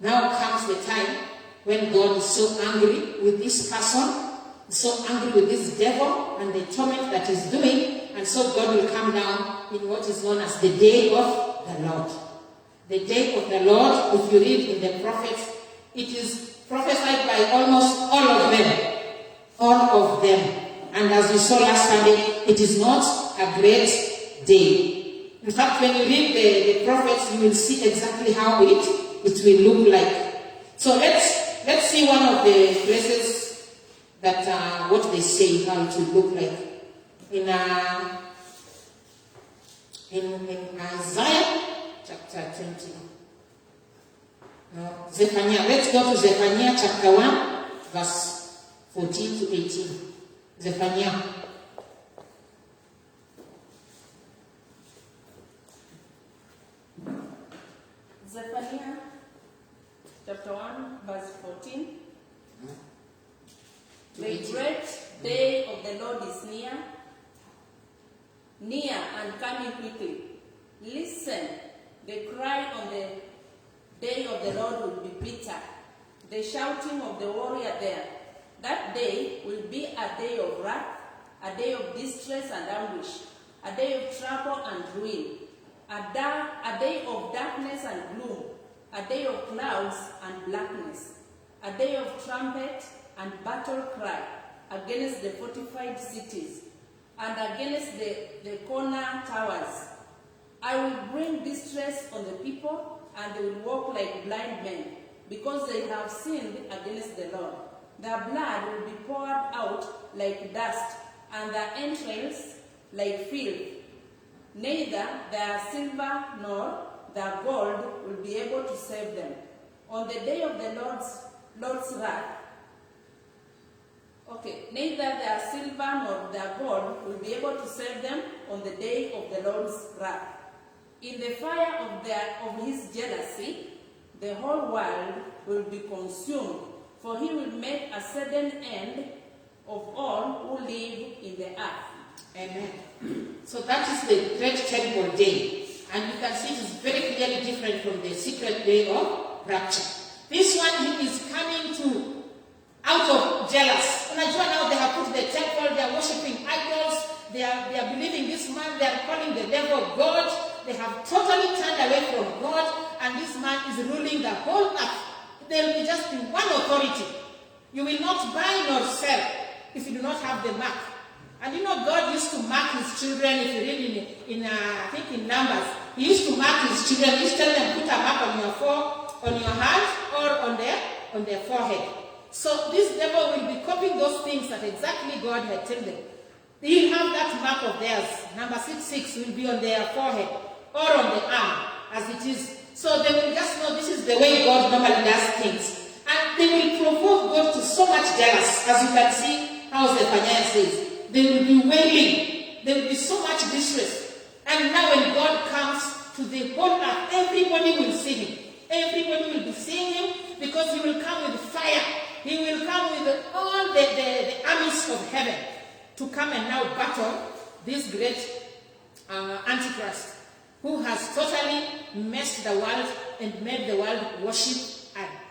now comes the time when God is so angry with this person, so angry with this devil and the torment that he's doing, and so God will come down in what is known as the day of the Lord. The day of the Lord, if you read in the prophets, it is prophesied by almost all of them. All of them. And as we saw last Sunday, it is not a great day. In fact, when you read the prophets, you will see exactly how it will look like. So let's see one of the places that what they say, how it will look like. In Isaiah chapter 20. No, Zephaniah. Let's go to Zephaniah chapter 1, verse 14 to 18. Zephaniah. Zephaniah chapter 1, verse 14. The great day of the Lord is near and coming quickly. Listen, the cry on the day of the Lord will be bitter, the shouting of the warrior there. That day will be a day of wrath, a day of distress and anguish, a day of trouble and ruin, a day of darkness and gloom, a day of clouds and blackness, a day of trumpet and battle cry against the fortified cities and against the corner towers. I will bring distress on the people, and they will walk like blind men, because they have sinned against the Lord. Their blood will be poured out like dust, and their entrails like filth. Neither their silver nor their gold will be able to save them. On the day of the Lord's wrath, neither their silver nor their gold will be able to save them on the day of the Lord's wrath. In the fire of his jealousy, the whole world will be consumed, for he will make a sudden end of all who live in the earth. Amen. So that is the great terrible day. And you can see it is very clearly different from the secret day of rapture. This one, he is coming to out of jealous. Unajua, now they have put the temple, they are worshipping idols, they are believing this man, they are calling the devil God. They have totally turned away from God, and this man is ruling the whole earth. There will be just one authority. You will not buy nor sell if you do not have the mark. And you know, God used to mark his children. If you read I think in Numbers, he used to mark his children. He used to tell them, put a mark on your hand or on their forehead. So this devil will be copying those things that exactly God had told them. They will have that mark of theirs. Number 666 will be on their forehead or on the arm, as it is. So they will just know this is the way God normally does things. And they will provoke God to so much jealousy, as you can see how how Zephaniah says, they will be wailing. There will be so much distress. And now when God comes to the whole earth, everybody will see him. Everybody will be seeing him because he will come with fire. He will come with all the armies of heaven to come and now battle this great Antichrist, who has totally messed the world and made the world worship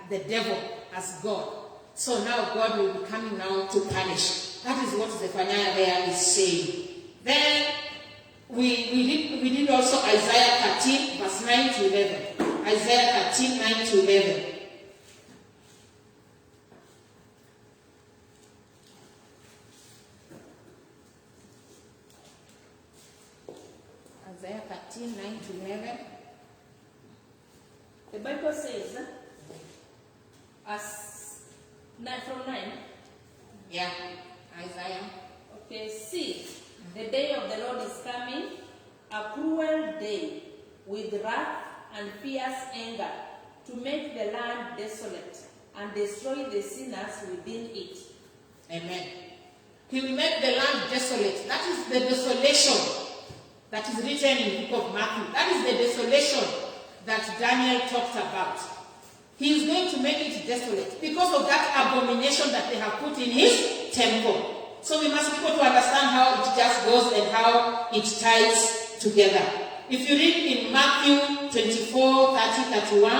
the devil as God. So now God will be coming now to punish. That is what Zephaniah there is saying. Then we did also Isaiah 13, verse 9 to 11. Isaiah 13, 9 to 11. Isaiah 13, 9 to 11. The Bible says, from 9. Yeah, Isaiah. Okay, see, the day of the Lord is coming, a cruel day, with wrath and fierce anger, to make the land desolate and destroy the sinners within it. Amen. He will make the land desolate. That is the desolation that is written in the book of Matthew. That is the desolation that Daniel talked about. He is going to make it desolate because of that abomination that they have put in his temple. So we must be able to understand how it just goes and how it ties together. If you read in Matthew 24, 30, 31,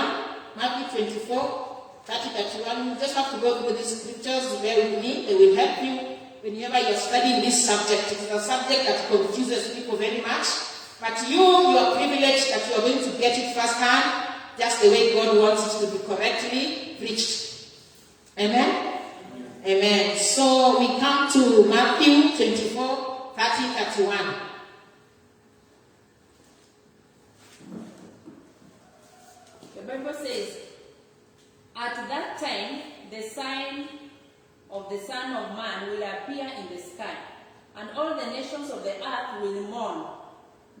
Matthew 24, 30, 31, you just have to go through these scriptures, bear with me. They will help you whenever you're studying this subject. It is a subject that confuses people very much. But you are privileged that you are going to get it firsthand, just the way God wants it to be correctly preached. Amen? Amen. So we come to Matthew 24, 30, 31. The Bible says, at that time, the sign of the Son of Man will appear in the sky, and all the nations of the earth will mourn.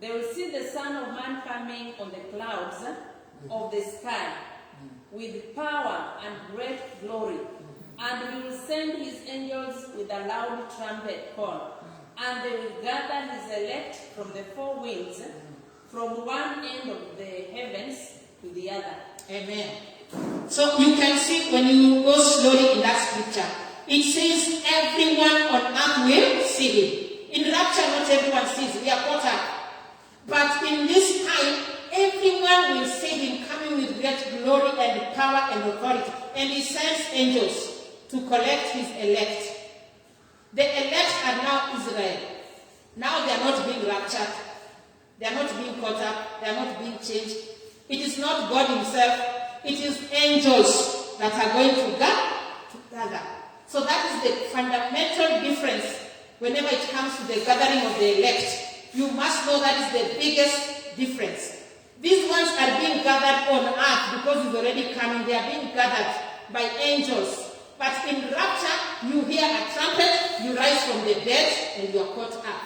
They will see the Son of Man coming on the clouds of the sky with power and great glory. And he will send his angels with a loud trumpet call, and they will gather his elect from the four winds, from one end of the heavens to the other. Amen. So you can see when you go slowly in that scripture, it says everyone on earth will see him. In rapture, not everyone sees. We are caught up. But in this time, everyone will see him coming with great glory and power and authority. And he sends angels to collect his elect. The elect are now Israel. Now they are not being raptured. They are not being caught up. They are not being changed. It is not God himself. It is angels that are going to gather. So that is the fundamental difference whenever it comes to the gathering of the elect. You must know that is the biggest difference. These ones are being gathered on earth because it's already coming. They are being gathered by angels. But in rapture, you hear a trumpet, you rise from the dead, and you are caught up.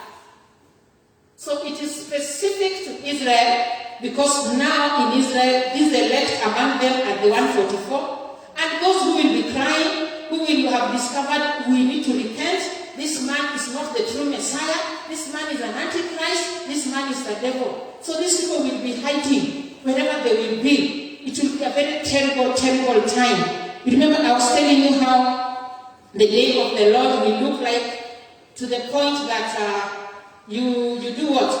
So it is specific to Israel because now in Israel, these elect among them are the 144. And those who will be crying, who will have discovered we need to repent, this man is not the true Messiah, this man is an antichrist, this man is the devil. So these people will be hiding wherever they will be. It will be a very terrible, terrible time. You remember I was telling you how the day of the Lord will look like, to the point that you do what?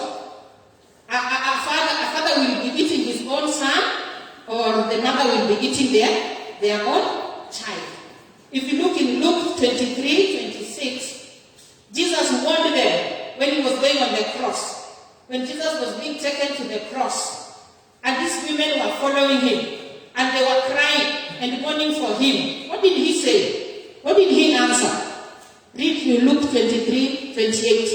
A father will be eating his own son, or the mother will be eating their own child. If you look in Luke 23, 26, Jesus warned them when he was going on the cross. When Jesus was being taken to the cross, and these women were following him, and they were crying and mourning for him. What did he say? What did he answer? Read in Luke 23, 28.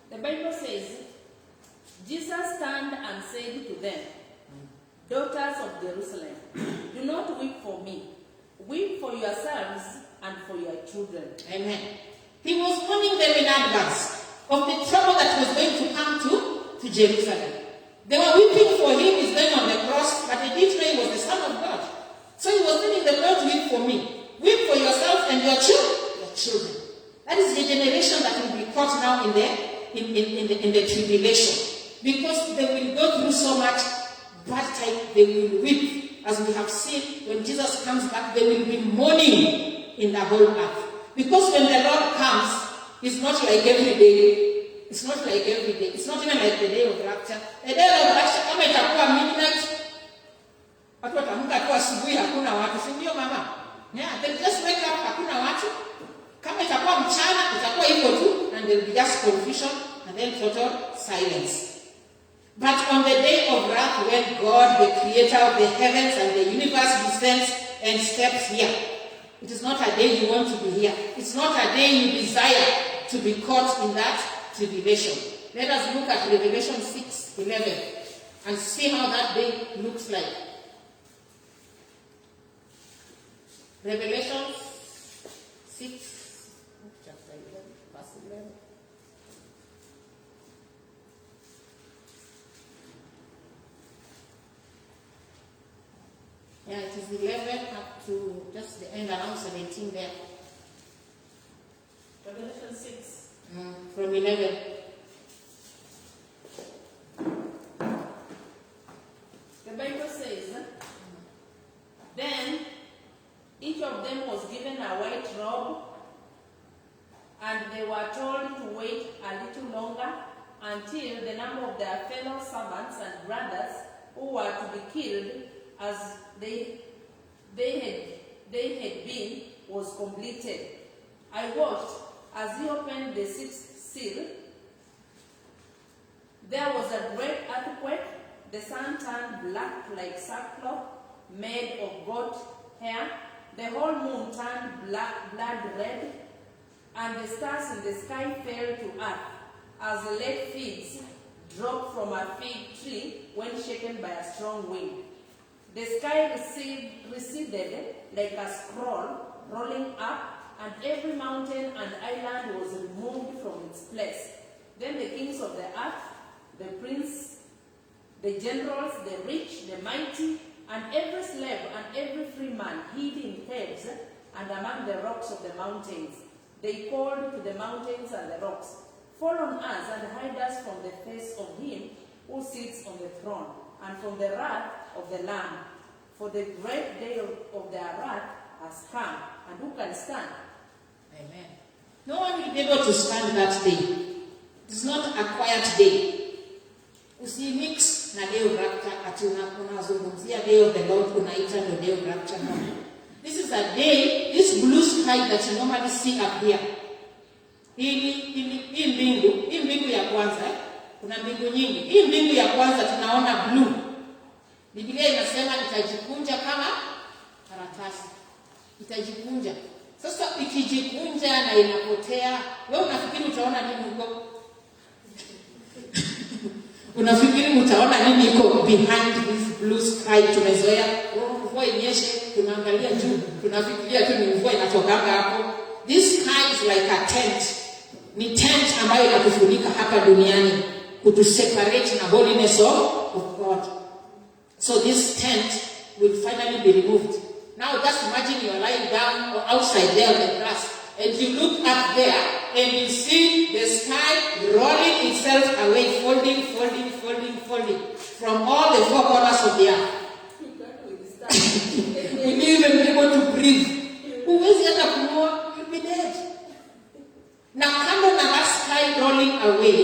The Bible says, Jesus turned and said to them, daughters of Jerusalem, do not weep for me. Weep for yourselves and for your children. Amen. He was warning them in advance of the trouble that was going to come to Jerusalem. They were weeping generation that will be caught now in the tribulation. Because they will go through so much bad time, they will weep. As we have seen, when Jesus comes back, they will be mourning in the whole earth. Because when the Lord comes, it's not like every day. It's not like every day. It's not even like the day of rapture. The day of rapture, kama itakuwa midnight, watu wataamka tu asubuhi hakuna watu, si ndio mama? Yeah, they'll just wake up, hakuna watu. Kama itakuwa mchana, itakuwa hivyo tu, and there will be just confusion, and then total silence. But on the day of wrath, when God, the creator of the heavens and the universe, descends and steps here, it is not a day you want to be here. It's not a day you desire to be caught in that tribulation. Let us look at Revelation 6:11 and see how that day looks like. Revelation 6, chapter 11, verse 11. Yeah, it is 11 up to just the end, around 17 there. Revelation 6. From 11. The Bible says, then each of them was given a white robe, and they were told to wait a little longer until the number of their fellow servants and brothers who were to be killed as they had been was completed. I watched as he opened the sixth seal. There was a great earthquake. The sun turned black like sackcloth made of goat hair. The whole moon turned blood red, and the stars in the sky fell to earth as late figs drop from a fig tree when shaken by a strong wind. The sky receded like a scroll rolling up, and every mountain and island was removed from its place. Then the kings of the earth, the prince, the generals, the rich, the mighty, and every slave and every free man hid in caves and among the rocks of the mountains. They called to the mountains and the rocks, fall on us and hide us from the face of him who sits on the throne, and from the wrath of the Lamb. For the great day of their wrath has come, and who can stand? Amen. No one will be able to stand that day. It's not a quiet day. Usimix na day of rapture ati unazungumzia day of the Lord unaita the day of rapture. No. This is a day, this blue sky that you normally see up here. Hii mbingu ya kwanza, kuna mbingu nyingi. Hii mbingu ya kwanza tunaona blue. Biblia inasema itajikunja kama karatasi. Itajikunja. Sasa ikijikunja na inapotea, wewe unafikiri utaona nini huko? Unafikiri utaona nini iko behind this blue sky? Tumezoea mvua inyeshe, tunaangalia juu, tunafikiria tu ni mvua inatoka hapo. This sky is like a tent. Ni tent ambayo inatufunika hapa duniani kutuseparate na holiness of God. So this tent will finally be removed. Now just imagine you are lying down or outside there on the grass, and you look up there and you see the sky rolling itself away, folding from all the four corners of the earth. We didn't even be able to breathe. Huwezi hata kumua, you'll be dead. Now kando na that sky rolling away,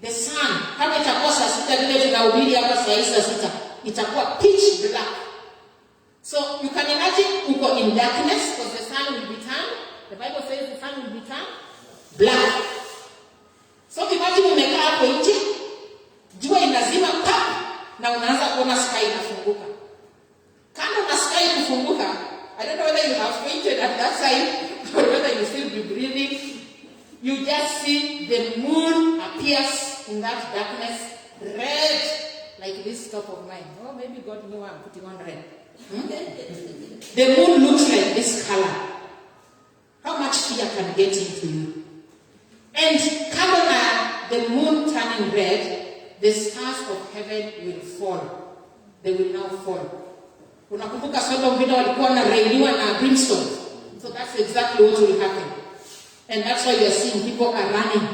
the sun, kama itakuwa saa sita vile tunahubiri hapa saa sita, itakuwa pitch black. So you can imagine uko in darkness because the sun will be turned. The Bible says the sun will be turned black. So imagine umekaa hapo nje, jua inazima pap, na unaanza kuona sky inafunguka. Kando na sky kufunguka, I don't know whether you have fainted at that time or whether you still be breathing. You just see the moon appears in that darkness, red, like this top of mine. Oh, maybe God knew I'm putting on red. The moon looks like this color. How much fear can get into you? And coming at the moon turning red, the stars of heaven will fall. They will now fall. Unakumbuka Sodom vile walikuwa na rainiwa na brimstone. So that's exactly what will happen. And that's why you're seeing people are running.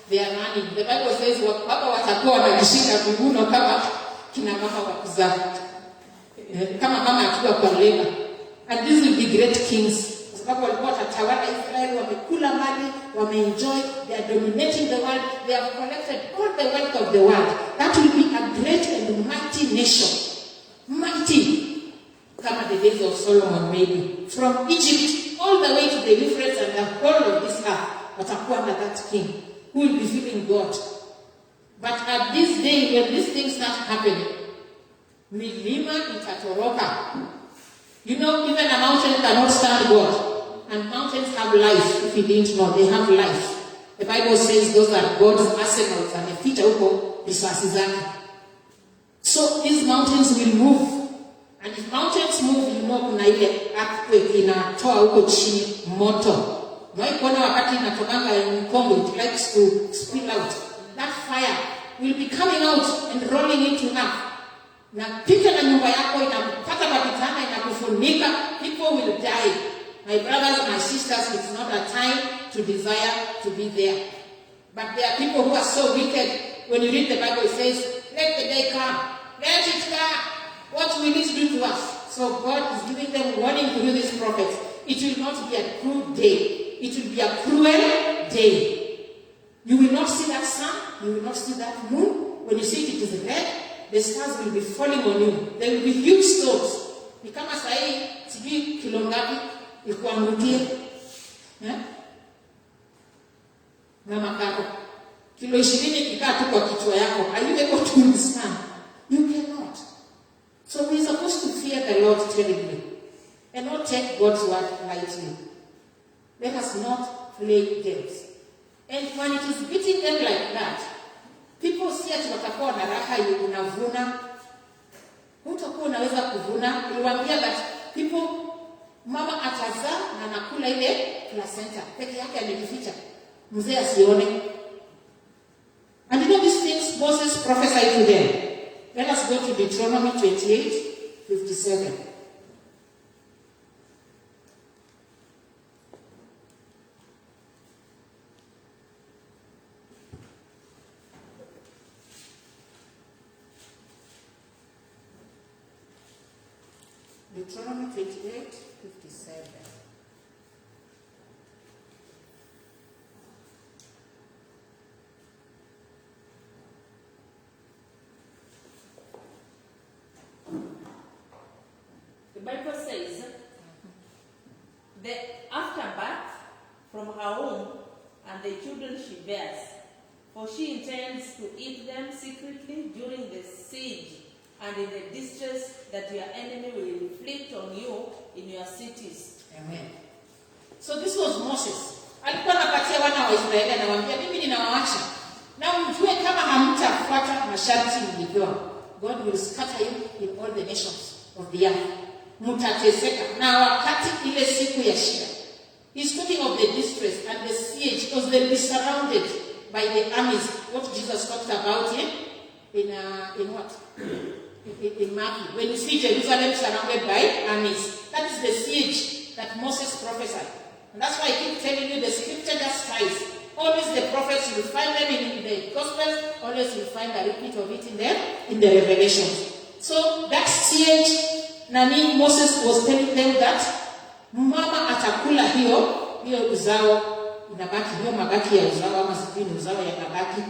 They are running. The Bible says, wapapa watakuwa wanajishika viuno kama kina mama wa kuzaa. Kama mama akiwa kwa labor. And these will be great kings. Kwa sababu walikuwa watatawala Israeli, wamekula mali, wameenjoy, they are dominating the world, they have collected all the wealth of the world. That will be a great and mighty nation. Mighty. Kama the days of Solomon maybe. From Egypt all the way to the Euphrates and the whole of this earth. Watakuwa under that king who will be feeling God. But at this day, when these things start happening, milima itatoroka. You know, even a mountain cannot stand God. And mountains have life. If you didn't know, they have life. The Bible says those are God's arsenals. And ameficha huko risasi zake. So these mountains will move. And if mountains move, you know kuna ile earthquake inatoa huko chini moto. Kuona wakati inatokanga Kongo, it likes to spill out. That fire will be coming out and rolling into earth. Na pika na nyumba yako inapata mapitana inakufunika. People will die. My brothers and my sisters, it's not a time to desire to be there. But there are people who are so wicked. When you read the Bible, it says, let the day come. Let it come. What will it do to us? So God is giving them warning through this prophet. It will not be a cruel day. It will be a cruel day. You will not see that sun. You will not see that moon. When you see it, it is red. The stars will be falling on you. There will be huge stones. Ni kama sahi, sijui kilo ngapi, ikuangukie. Mama kako. Kilo 20 kikaa tu kwa kichwa yako. Are you able to understand? You cannot. So we are supposed to fear the Lord terribly. And not take God's word lightly. Let us not play games. And when it is beating them like that, people see ati watakuwa na raha unavuna. Hutakuwa unaweza kuvuna. Niliwaambia that people, mama atazaa na nakula ile placenta. Peke yake amejificha. Mzee asione. And you know these things Moses prophesied to them. Let us go to Deuteronomy 28:57. Deuteronomy 28:57. The Bible says, the afterbirth from her womb and the children she bears, for she intends to eat them secretly during the siege and in the distress that your enemy will inflict on you in your cities. Amen. So this was Moses. Alikuwa anapatia wana wa Israeli anawaambia mimi ninawaacha. Na mjue kama hamtafuata masharti niliyopewa. God will scatter you in all the nations of the earth. Mtateseka. Na wakati ile siku ya shida. He's talking of the distress and the siege because they'll be surrounded by the armies. What Jesus talked about in what? In Matthew. When you see Jerusalem surrounded by armies, that is the siege that Moses prophesied. And that's why I keep telling you the scripture just ties. Always the prophets, you will find them in the Gospels, always you will find a repeat of it in the Revelations. So that siege, Moses was telling them that mama atakula hiyo uzao inabaki, hiyo mabaki ya uzao ama sijui uzao ya mabaki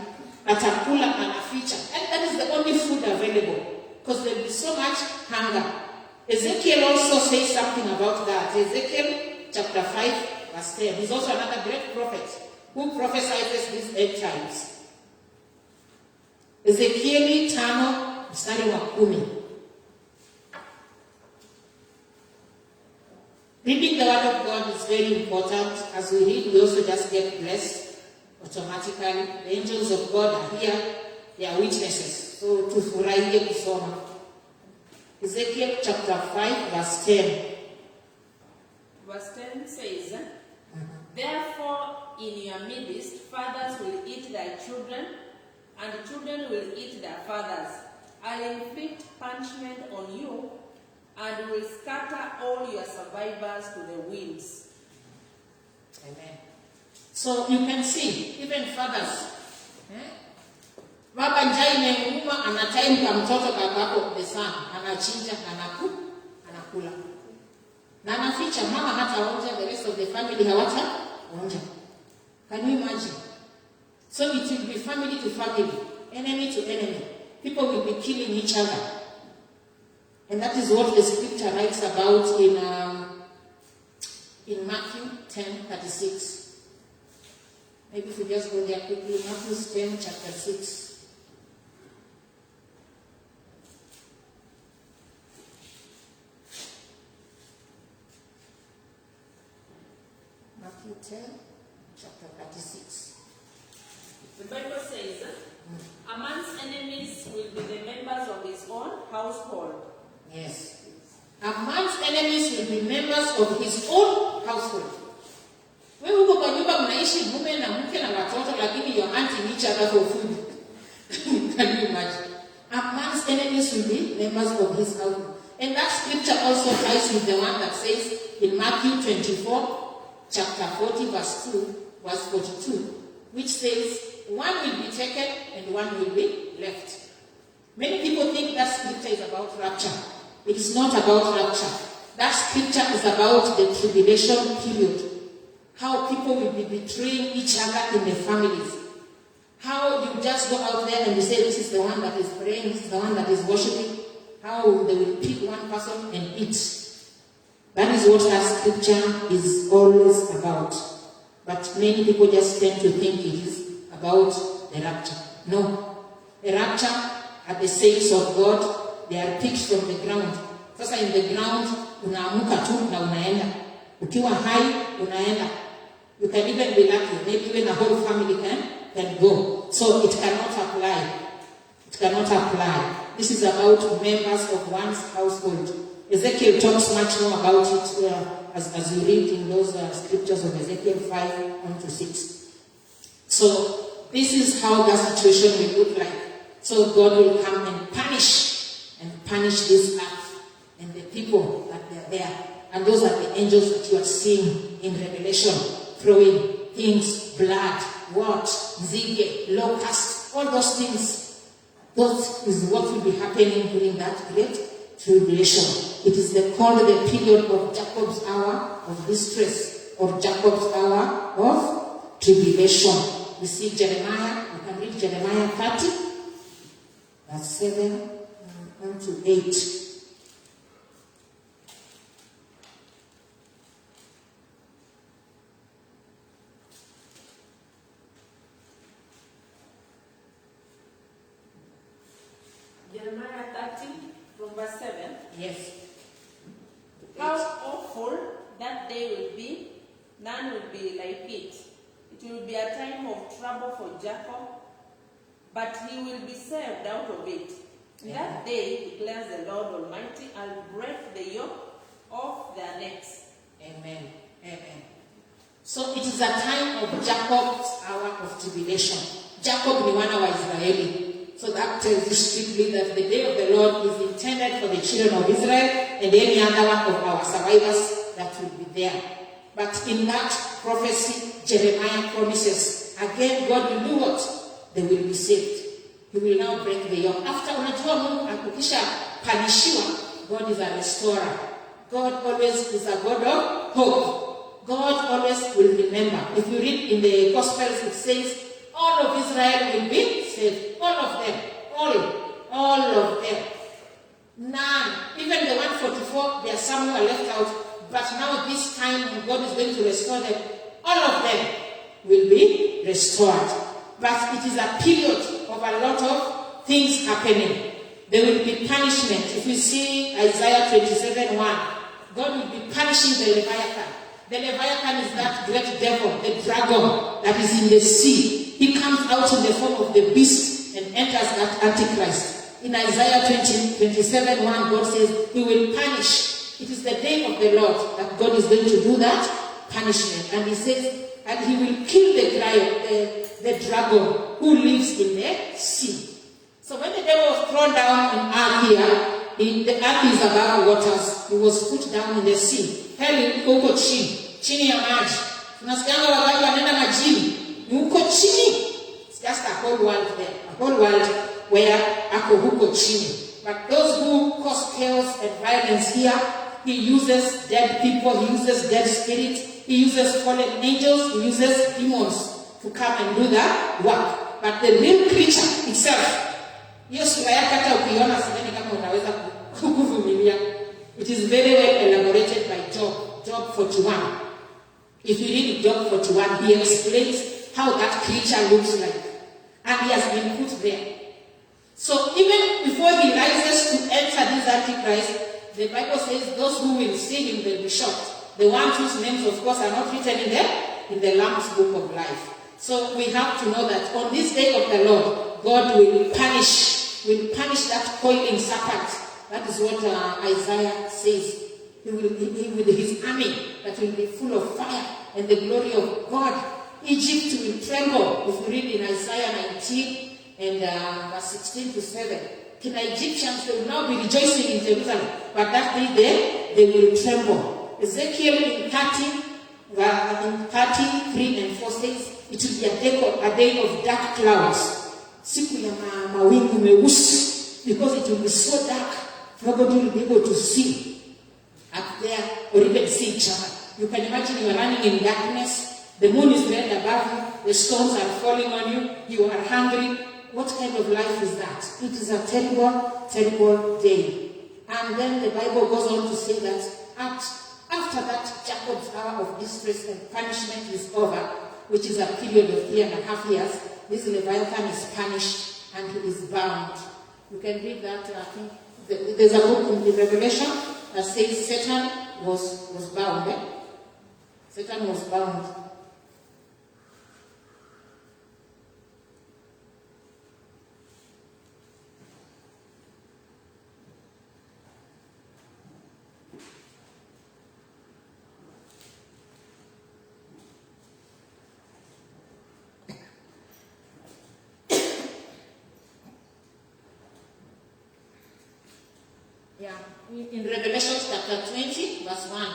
atakula anaficha. And that is the only food available because there will be so much hunger. Ezekiel also says something about that. Ezekiel chapter 5 verse 10. He's also another great prophet who prophesies these end times. Ezekiel 5 mstari wa 10. Reading the word of God is very important. As we read, we also just get blessed automatically. The angels of God are here. They are witnesses. So tufurahie kusoma. Ezekiel chapter 5 verse 10. Verse 10 says, Therefore in your midst fathers will eat their children, and children will eat their fathers. I'll inflict punishment on you, and will scatter all your survivors to the winds. Amen. So you can see, even fathers, baba njaa imeuma, ana time kwa mtoto, babako the son anachinja, anakula. Na anaficha, mama hata onja, the rest of the family hawata onja. Can you imagine? So it will be family to family, enemy to enemy. People will be killing each other. And that is what the scripture writes about in Matthew 10:36. Maybe if we just go there quickly, Matthew 10, chapter 6. Matthew 10, chapter 36. The Bible says, a man's enemies will be the members of his own household. Yes. A man's enemies will be members of his own household. Wewe uko kwa nyumba mnaishi mume na mke na watoto, lakini your auntie each other for food. Can you imagine? A man's enemies will be members of his household. And that scripture also ties with the one that says in Matthew 24, chapter 40, verse 42, which says, one will be taken and one will be left. Many people think that scripture is about rapture. It is not about rapture. That scripture is about the tribulation period. How people will be betraying each other in their families. How you just go out there and you say, this is the one that is praying, this is the one that is worshiping. How they will pick one person and eat. That is what that scripture is always about. But many people just tend to think it is about the rapture. No. The rapture are the saints of God. They are picked from the ground. Sasa in the ground, unaamuka tu na unaenda. Ukiwa hai, unaenda. You can even be lucky. Maybe even a whole family can go. So it cannot apply. It cannot apply. This is about members of one's household. Ezekiel talks much more about it as you read in those scriptures of Ezekiel 5:1-6. So this is how that situation will look like. So God will come and punish this earth and the people that they are there. And those are the angels that you are seeing in Revelation, throwing things, blood, what, nzige, locusts, all those things. That is what will be happening during that great tribulation. It is called the period of Jacob's hour of distress, or Jacob's hour of tribulation. We see Jeremiah, you can read Jeremiah 30, verse 7 to 8. Jeremiah 30 from verse 7. Yes. How awful that day will be, none will be like it. It will be a time of trouble for Jacob, but he will be saved out of it. In that day, declares the Lord Almighty, I'll break the yoke off their necks. Amen. Amen. So it is a time of Jacob's hour of tribulation. Jacob ni wana wa Israeli. So that tells you strictly that the day of the Lord is intended for the children of Israel and any other one of our survivors that will be there. But in that prophecy, Jeremiah promises, again, God will do what? They will be saved. He will now break the yoke. After unajua Mungu akukisha panishiwa, God is a restorer. God always is a God of hope. God always will remember. If you read in the Gospels, it says, all of Israel will be saved. All of them. All of them. None. Even the 144, there are some who are left out. But now this time, God is going to restore them. All of them will be restored. But it is a period of a lot of things happening. There will be punishment. If you see Isaiah 27:1, God will be punishing the Leviathan. The Leviathan is that great devil, the dragon that is in the sea. He comes out in the form of the beast and enters that Antichrist. In Isaiah 27:1, God says he will punish. It is the day of the Lord that God is going to do that punishment. And he says, and he will kill the dragon who lives in the sea. So when the devil was thrown down on earth here, the earth is above waters. He was put down in the sea. Hell huko chini ya maji. Tunasikianga wakati wanaenda majini. Ni huko chini. It's just a whole world there. A whole world where ako huko chini. But those who cause chaos and violence here, he uses dead people, he uses dead spirits, he uses fallen angels, he uses demons to come and do that work. But the real creature itself, hiyo sura yake hata ukiona sidhani kama unaweza kuvumilia. It is very well elaborated by Job 41. If you read Job 41, he explains how that creature looks like. And he has been put there. So even before he rises to enter this Antichrist, the Bible says those who will see him will be shocked. The ones whose names, of course, are not written in the Lamb's book of life. So we have to know that on this day of the Lord, God will punish that coiling serpent. That is what Isaiah says. He will be with his army that will be full of fire and the glory of God. Egypt will tremble. If you read in Isaiah 19 and verse 16 to 7, Kina Egyptians, they will now be rejoicing in Jerusalem, but that day they will tremble. Ezekiel in 33 and 4 says, it will be a day of dark clouds. Siku ya mawingu meusi, because it will be so dark, nobody will be able to see up there or even see each other. You can imagine you are running in darkness, the moon is red above you, the stones are falling on you, you are hungry. What kind of life is that? It is a terrible, terrible day. And then the Bible goes on to say that after that Jacob's hour of distress and punishment is over, which is a period of 3.5 years, this Leviathan is punished and he is bound. You can read that, I think, there's a book in the Revelation that says Satan was bound. Satan was bound. Yeah, in Revelation chapter 20, verse 1.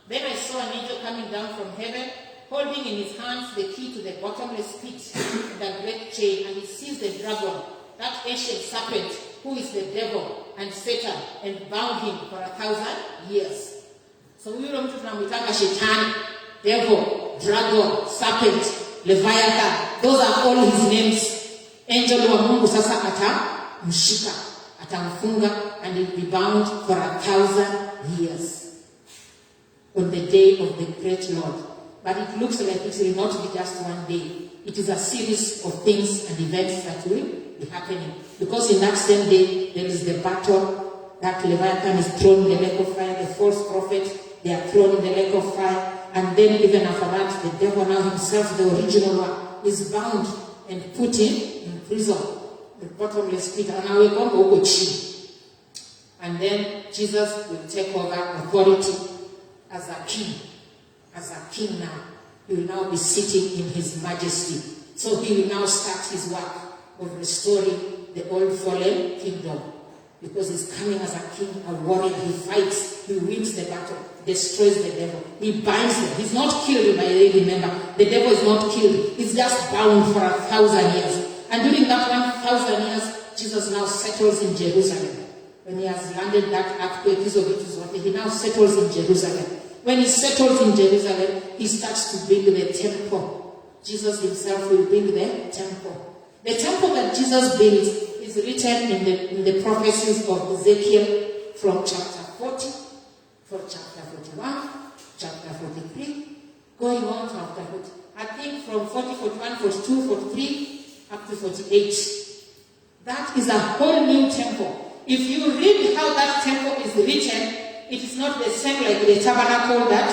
Then I saw an angel coming down from heaven, holding in his hands the key to the bottomless pit and a great chain, and he seized the dragon, that ancient serpent, who is the devil and Satan, and bound him for 1,000 years. So we don't tunamwitanga Shetani, devil, dragon, serpent, Leviathan. Those are all his names. Angel wa Mungu sasa atamshika, atamfunga, and he'll be bound for 1,000 years on the day of the great Lord. But it looks like it will not be just one day. It is a series of things and events that will be happening. Because in that same day, there is the battle, that Leviathan is thrown in the lake of fire, the false prophet, they are thrown in the lake of fire, and then even after that, the devil now himself, the original one, is bound and put in prison, the bottomless pit, and then Jesus will take over authority as a king. As a king now. He will now be sitting in his majesty. So he will now start his work of restoring the old fallen kingdom. Because he's coming as a king, a warrior. He fights, he wins the battle, destroys the devil. He binds them. He's not killed, by the way, remember. The devil is not killed. He's just bound for 1,000 years. And during that 1,000 years, Jesus now settles in Jerusalem. When he has landed that earthquake, he now settles in Jerusalem. When he settles in Jerusalem, he starts to build the temple. Jesus himself will build the temple. The temple that Jesus built is written in the prophecies of Ezekiel from chapter 40, from chapter 41, chapter 43, going on to chapter 40. I think from 40, 41, 42, 43, up to 48. That is a whole new temple. If you read how that temple is written, it is not the same like the tabernacle that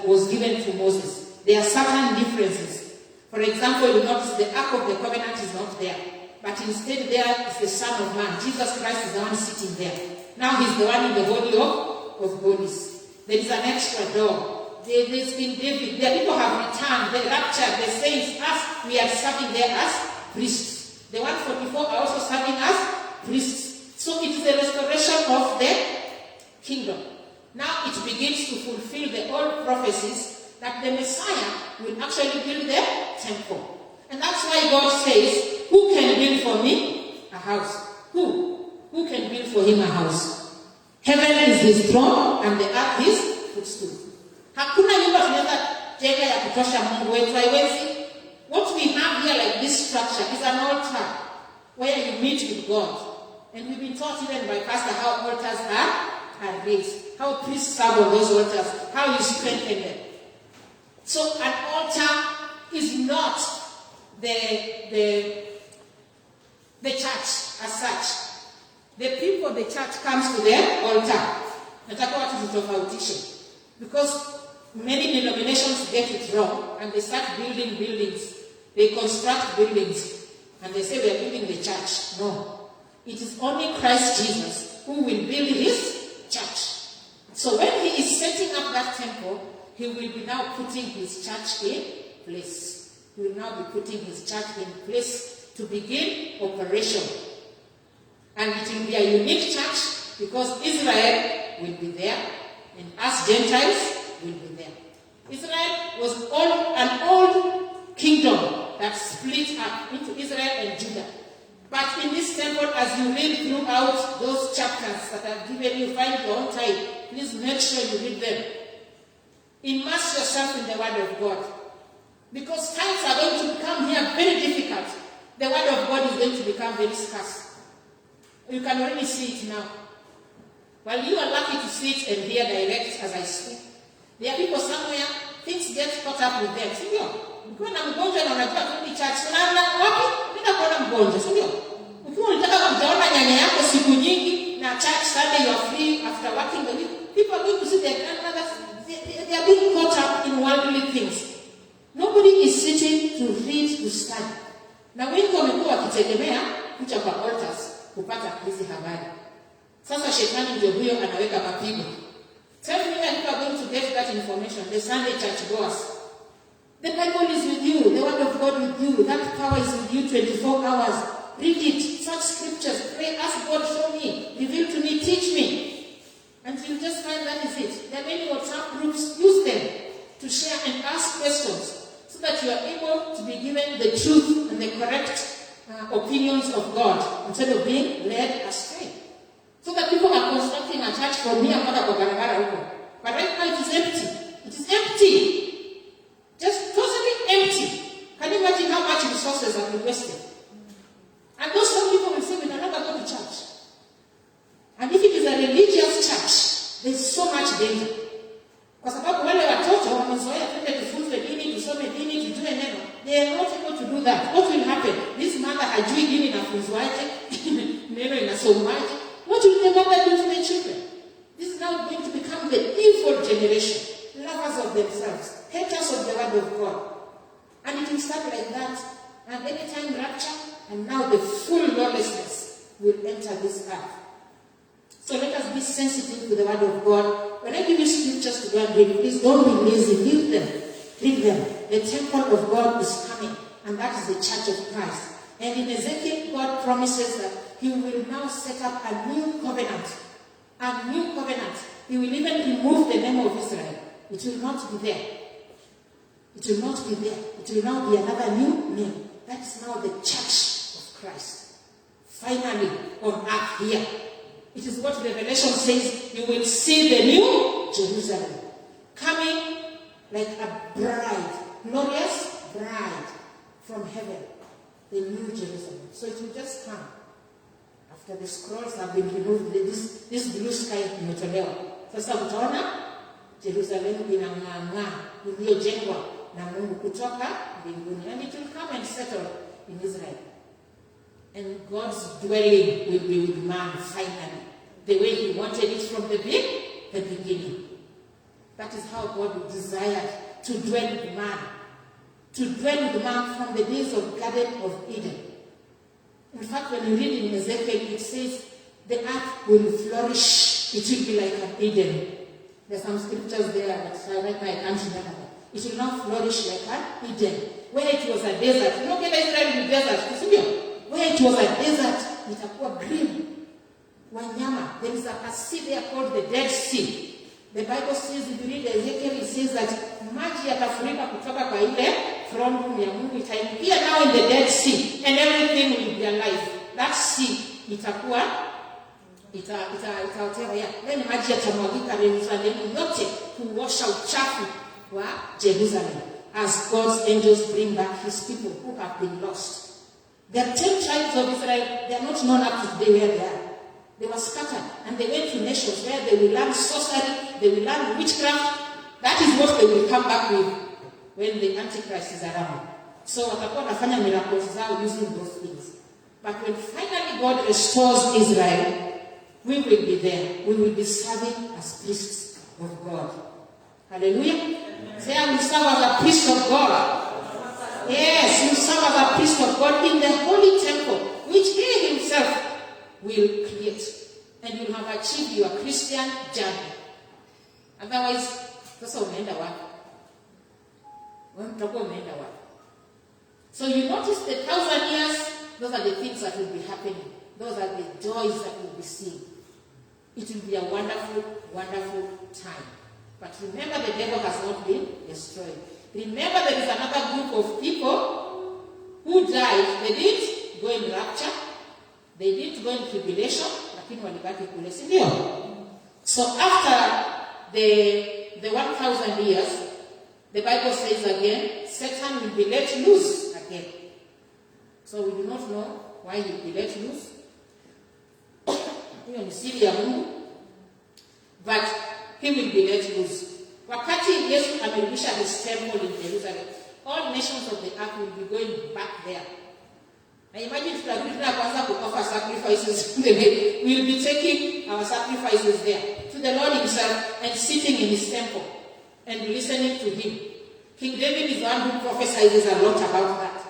was given to Moses. There are certain differences. For example, you notice the Ark of the Covenant is not there. But instead there is the Son of Man. Jesus Christ is the one sitting there. Now he's the one in the Holy of Holies. There is an extra door. There's been David. The people have returned. The rapture, the saints, us, we are serving there as priests. The 144 are also serving as priests. So it is the restoration of the kingdom. Now it begins to fulfill the old prophecies that the Messiah will actually build the temple. And that's why God says, who can build for me a house? Who? Who can build for him a house? Heaven is his throne and the earth his footstool. Hakuna nyumba tunaweza jenga ya kutosha Mungu wetu, haiwezi. What we have here, like this structure, is an altar where you meet with God. And we've been taught even by Pastor how altars are raised, how priests serve on those altars, how you strengthen them. So an altar is not the church as such. The people of the church comes to the altar. Nataka watu tutofautishe. Because many denominations get it wrong and they start building buildings. They construct buildings and they say we are building the church. No. It is only Christ Jesus who will build his church. So when he is setting up that temple, he will be now putting his church in place. He will now be putting his church in place to begin operation. And it will be a unique church because Israel will be there and us Gentiles will be there. Israel was an old kingdom that split up into Israel and Judah. But in this temple, as you read throughout those chapters that I've given you, find your own time, please make sure you read them. Immerse yourself in the Word of God. Because times are going to become here very difficult. The Word of God is going to become very scarce. You can already see it now. While you are lucky to see it and hear direct as I speak, there are people somewhere, things get caught up with them. Sindio? Ukiwa na mgonjwa na unajua kurudi church, unaenda wapi? Nenda kuona mgonjwa, sindio? Ukiwa unataka kujaona nyanya yako siku nyingi na church Sunday you are free after working the week, people are going to see their grandmothers. They are being caught up in worldly things. Nobody is sitting to read, to study. Na wengi wamekuwa wakitegemea kuja kwa altars kupata hizi habari. Sasa shetani ndio huyo anaweka mapigo. Tell me when you are going to get that information, the Sunday church goers. The Bible is with you, the Word of God with you, that power is with you 24 hours. Read it, search scriptures, pray, ask God, show me, reveal to me, teach me. And you'll just find that is it. There are many WhatsApp groups, use them to share and ask questions so that you are able to be given the truth and the correct opinions of God instead of being led astray. So that people are constructing a church for me and kwa barabara huko. But right now it is empty. It is empty. Just totally empty. Can you imagine how much resources have been wasted? And those some people will say we can never go to church. And if it is a religious church, there is so much danger. Kwa sababu wale watoto wamezoea twende tufunzwe dini, tusome dini, tujue neno. They are not able to do that. What will happen? This mother hajui dini inafunzwaje, neno inasomwaje. What will the mother do to the children? This is now going to become the evil generation. Lovers of themselves. Haters of the Word of God. And it will start like that. And anytime rapture, and now the full lawlessness will enter this earth. So let us be sensitive to the Word of God. When I give you scriptures to go and read, please don't be lazy. Read them. Read them. The temple of God is coming. And that is the church of Christ. And in Ezekiel, God promises that He will now set up a new covenant. A new covenant. He will even remove the name of Israel. It will not be there. It will not be there. It will now be another new name. That is now the church of Christ. Finally, on earth here. It is what Revelation says. You will see the new Jerusalem. Coming like a bride. Glorious bride from heaven. The new Jerusalem. So it will just come. After the scrolls have been removed, this blue sky imetolewa. Sasa utaona Jerusalem inang'aa iliyojengwa na Mungu kutoka mbinguni. And it will come and settle in Israel. And God's dwelling will be with man finally. The way He wanted it from the beginning. That is how God desired to dwell with man. To dwell with man from the days of Garden of Eden. In fact, when you read in Ezekiel, it says, the earth will flourish. It will be like an Eden. There are some scriptures there that right now I can't remember. It will now flourish like an Eden. Where it was a desert. You know, Israel in the desert. Where it was a desert, itakuwa green. Wanyama. There is a sea there called the Dead Sea. The Bible says, if you read Ezekiel, it says that maji yatafurika kutoka kwa ile throne room ya Mungu, itaingia now in the Dead Sea and everything will be alive. That sea itakuwa itaotewa. Then maji yatamwagika Yerusalemu yote kuosha uchafu wa Jerusalem as God's angels bring back his people who have been lost. The 10 tribes of Israel, they are not known up to today where they are. They were scattered and they went to nations where they will learn sorcery, they will learn witchcraft. That is what they will come back with when the Antichrist is around. So watakuwa wanafanya miracles zao using those things. But when finally God restores Israel, we will be there. We will be serving as priests of God. Hallelujah. Say, I will serve as a priest of God. Yes, you serve as a priest of God in the holy temple, which he himself will create. And you have achieved your Christian journey. Otherwise, sasa umeenda wapi? Utakuwa umeenda wapi? So you notice the 1,000 years, those are the things that will be happening. Those are the joys that will be seen. It will be a wonderful, wonderful time. But remember, the devil has not been destroyed. Remember, there is another group of people who died. They didn't go in rapture. They didn't go in tribulation. Lakini walibaki kule, si ndio? So after the 1,000 years, the Bible says again, Satan will be let loose again. So we do not know why he will be let loose. Hiyo ni siri ya Mungu. But he will be let loose. Wakati Yesu amerudisha his temple in Jerusalem, all nations of the earth will be going back there. I imagine tutarudi na kwanza to offer sacrifices. We will be taking our sacrifices there to the Lord himself and sitting in his temple and listening to him. King David is the one who prophesies a lot about that.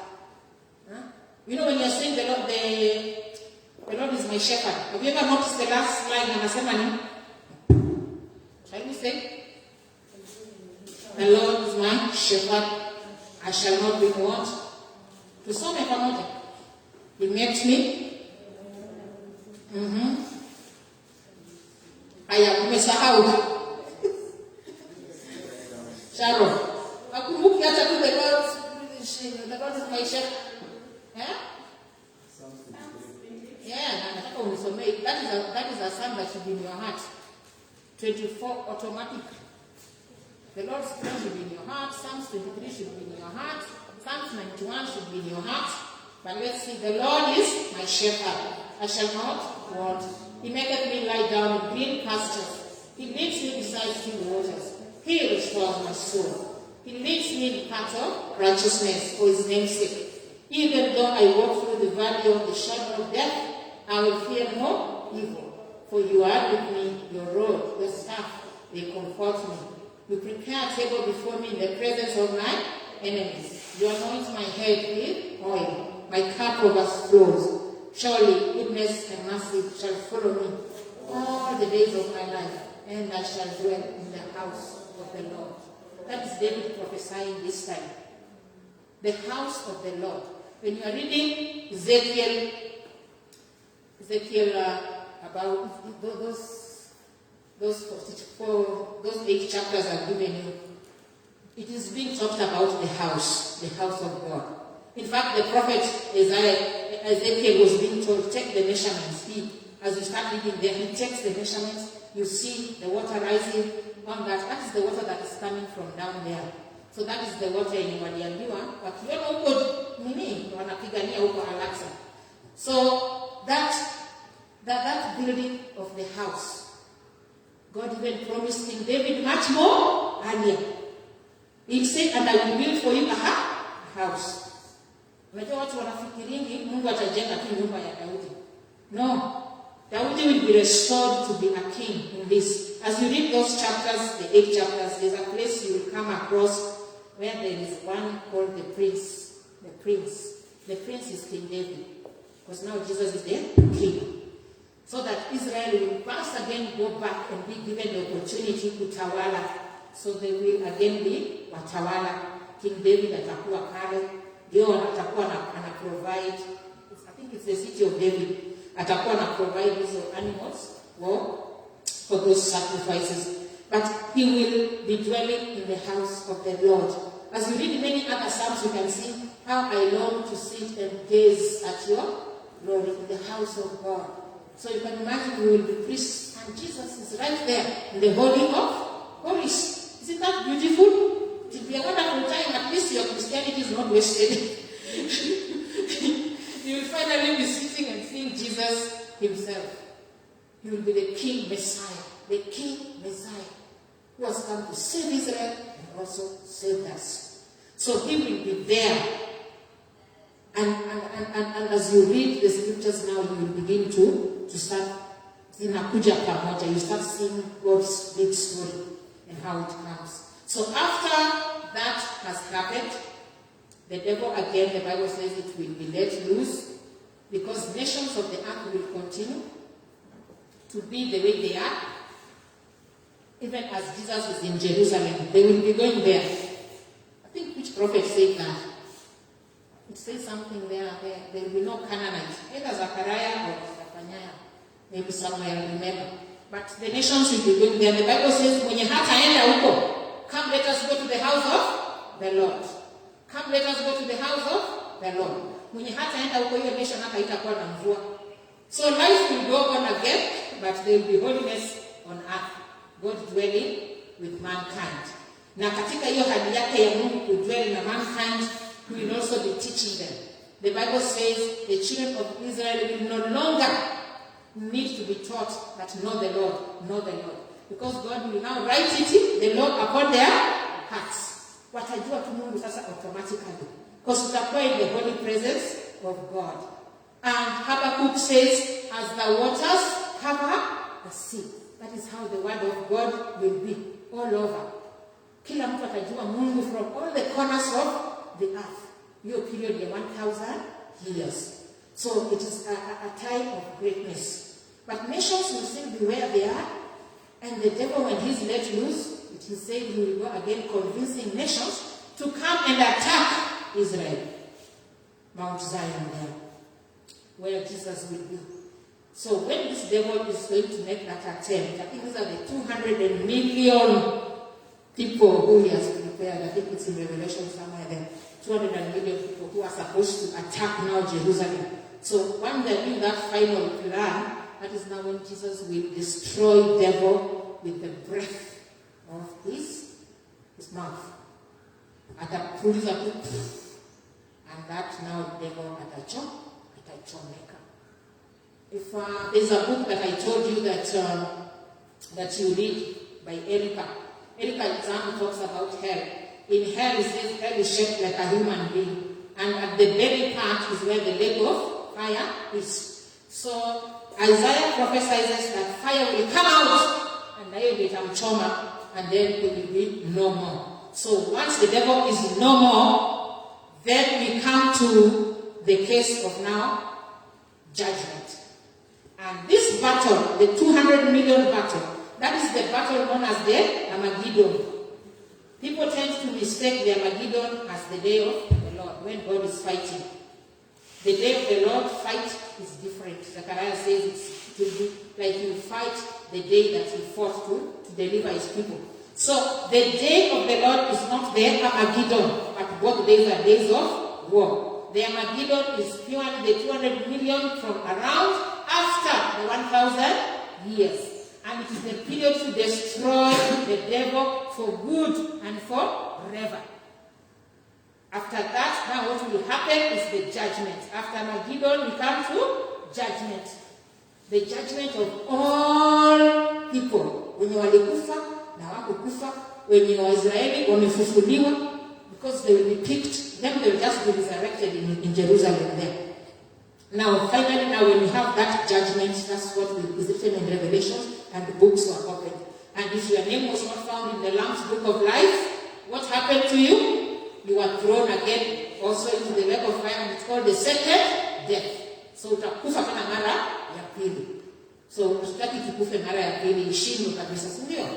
Huh? You know, when you're saying the Lord is my shepherd. Have you ever noticed the last line anasema ni? Shall we say? The Lord is my shepherd, I shall not be what? Tusome pamoja. He makes me. Aya, umesahau. Sharon. Akumbuki hata tu the Lord is my shepherd. Yeah, nataka unisomee. That is a psalm that should be in your heart. 24 automatic. The Lord's Prayer should be in your heart. Psalms 23 should be in your heart. Psalms 91 should be in your heart. But let's see. The Lord is my shepherd. I shall not want. He maketh me lie down in green pastures. He leads me beside still waters. He restores my soul. He leads me in paths of righteousness for his name's sake. Even though I walk through the valley of the shadow of death, I will fear no evil. For you are with me, your rod, your staff, they comfort me. You prepare a table before me in the presence of my enemies. You anoint my head with oil. My cup overflows. Surely goodness and mercy shall follow me all the days of my life, and I shall dwell in the house of the Lord. That is David prophesying this time. The house of the Lord. When you are reading Ezekiel about those 8 chapters I've given you, it is being talked about the house of God. In fact, the prophet Ezekiel was being told, take the measurements. As you start reading there, he takes the measurements. You see the water rising on that. That is the water that is coming from down there. So that is the water in waliambiwa. Wakiona huko nini, wanapigania huko Al-Aqsa. So that building of the house, God even promised King David much more earlier. He said, and I will build for you a house. Unajua watu wanafikiringi Mungu atajenga tu nyumba ya Daudi. No. Daudi will be restored to be a king in this. As you read those chapters, the 8 chapters, there's a place you will come across where there is one called the prince. The prince. The prince is King David. Because now Jesus is the king. So that Israel will once again go back and be given the opportunity to tawala. So they will again be watawala. King David atakuwa pale. Ndio atakuwa ana provide. I think it's the city of David. Atakuwa na provide those animals for those sacrifices. but he will be dwelling in the house of the Lord. As you read many other Psalms, you can see how I long to sit and gaze at your glory in the house of God. So you can imagine we will be priests, and Jesus is right there in the Holy of Holies. Isn't that beautiful? It will be a wonderful time. At least your Christianity is not wasted. You will finally be sitting and seeing Jesus himself. He will be the King Messiah, the King Messiah, who has come to save Israel and also save us. So he will be there. And as you read the scriptures now, you will begin to start zinakuja pamoja. You start seeing God's big story and how it comes. So after that has happened, the devil again, the Bible says, it will be let loose, because nations of the earth will continue to be the way they are. Even as Jesus is in Jerusalem, they will be going there. I think which prophet said that? It says something there will be no Canaanites, either Zechariah or Zephaniah, maybe somewhere, I remember. But the nations will be going there. The Bible says, mwenye hataenda huko, come let us go to the house of the Lord. Come let us go to the house of the Lord. Mwenye hataenda huko, hiyo nation hata itakuwa na mvua. So life will go on again, but there will be holiness on earth. God dwelling with mankind. Na katika hiyo hali yake ya Mungu kudwell na mankind, he will also be teaching them. The Bible says the children of Israel will no longer need to be taught that know the Lord, know the Lord. Because God will now write it, the law, upon their hearts. Watajua tu Mungu sasa automatically. Because tutakuwa in the holy presence of God. And Habakkuk says, as the waters cover the sea. That is how the word of God will be all over. Kila mtu atajua Mungu from all the corners of the earth. Your period of 1,000 years. So it is a time of greatness. But nations will still be where they are. And the devil, when he's let loose, it is said he will go again convincing nations to come and attack Israel. Mount Zion there, where Jesus will be. So when this devil is going to make that attempt, I think these are the 200 million people who he has prepared. I think it's in Revelation somewhere there. 200 million people who are supposed to attack now Jerusalem. So when they do that final plan, that is now when Jesus will destroy devil with the breath of his mouth. Atapuliza tu, and that now devil atachomeka. If there's a book that I told you that you read by Erica Exam talks about hell. In hell, it says hell is shaped like a human being, and at the very part is where the lake of fire is. So Isaiah prophesies that fire will come out, and then it will choma, and then it will be no more. So once the devil is no more, then we come to the case of now judgment. And this battle, the 200 million battle, that is the battle known as the Armageddon. People tend to mistake the Armageddon as the day of the Lord, when God is fighting. The day of the Lord fight is different. Zechariah says it will be like you fight the day that he fought to deliver his people. So the day of the Lord is not the Armageddon, but both days are days of war. The Armageddon is purely the 200 million from around after the 1,000 years. And it is the period to destroy the devil for good and forever. After that, now what will happen is the judgment. After Armageddon, we come to judgment. The judgment of all people. Wenye walikufa na hawakukufa, wenye Waisraeli wamefufuliwa, because they will be picked, then they will just be resurrected in Jerusalem there. Now, finally, when you have that judgment, that's what is written in Revelation, and the books were opened. And if your name was not found in the Lamb's Book of Life, what happened to you? You were thrown again also into the lake of fire, and it's called the second death. So utakufa tena mara ya pili. So usitaki tukufe mara ya pili, ishindwe kabisa, si ndio?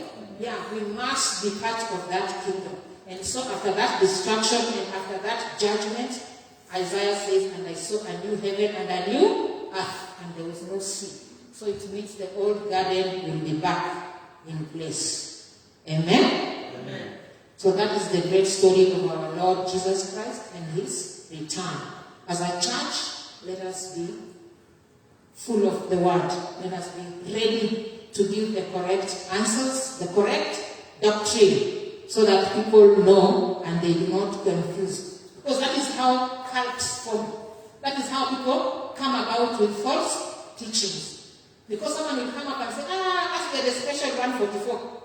Yeah, we must be part of that kingdom. And so after that destruction and after that judgment, Isaiah says, and I saw a new heaven and a new earth, and there was no sea. So it means the old garden will be back in place. Amen? So that is the great story of our Lord Jesus Christ and his return. As a church, let us be full of the word. Let us be ready to give the correct answers, the correct doctrine, so that people know and they do not confuse. Because that is how cults form. That is how people come about with false teachings. Because someone will come up and say, after the special 144.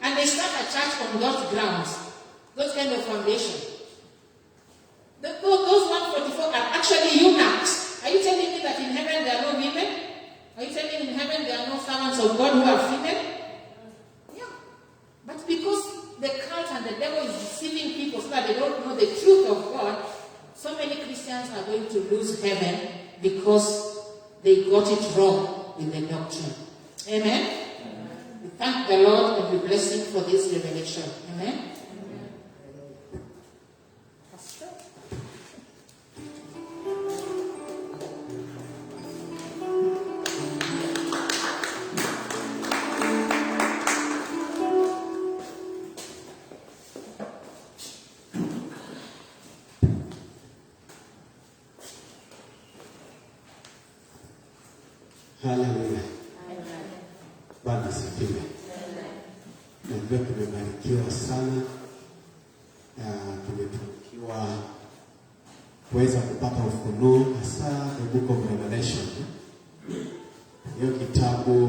And they start a church on those grounds, those kind of foundation. Those 144 are actually eunuchs. Are you telling me that in heaven there are no women? Are you telling me in heaven there are no servants of God who are female? Yeah. But because the cult and the devil is deceiving people so that they don't know the truth of God, so many Christians are going to lose heaven because they got it wrong with the doctrine. Amen? We thank the Lord and we bless him for this revelation. Amen? Haleluya. Bwana asifiwe. Najua tumebarikiwa sana. Tumebarikiwa kuweza kupata ufunuo hasa the book of Revelation. Hiyo kitabu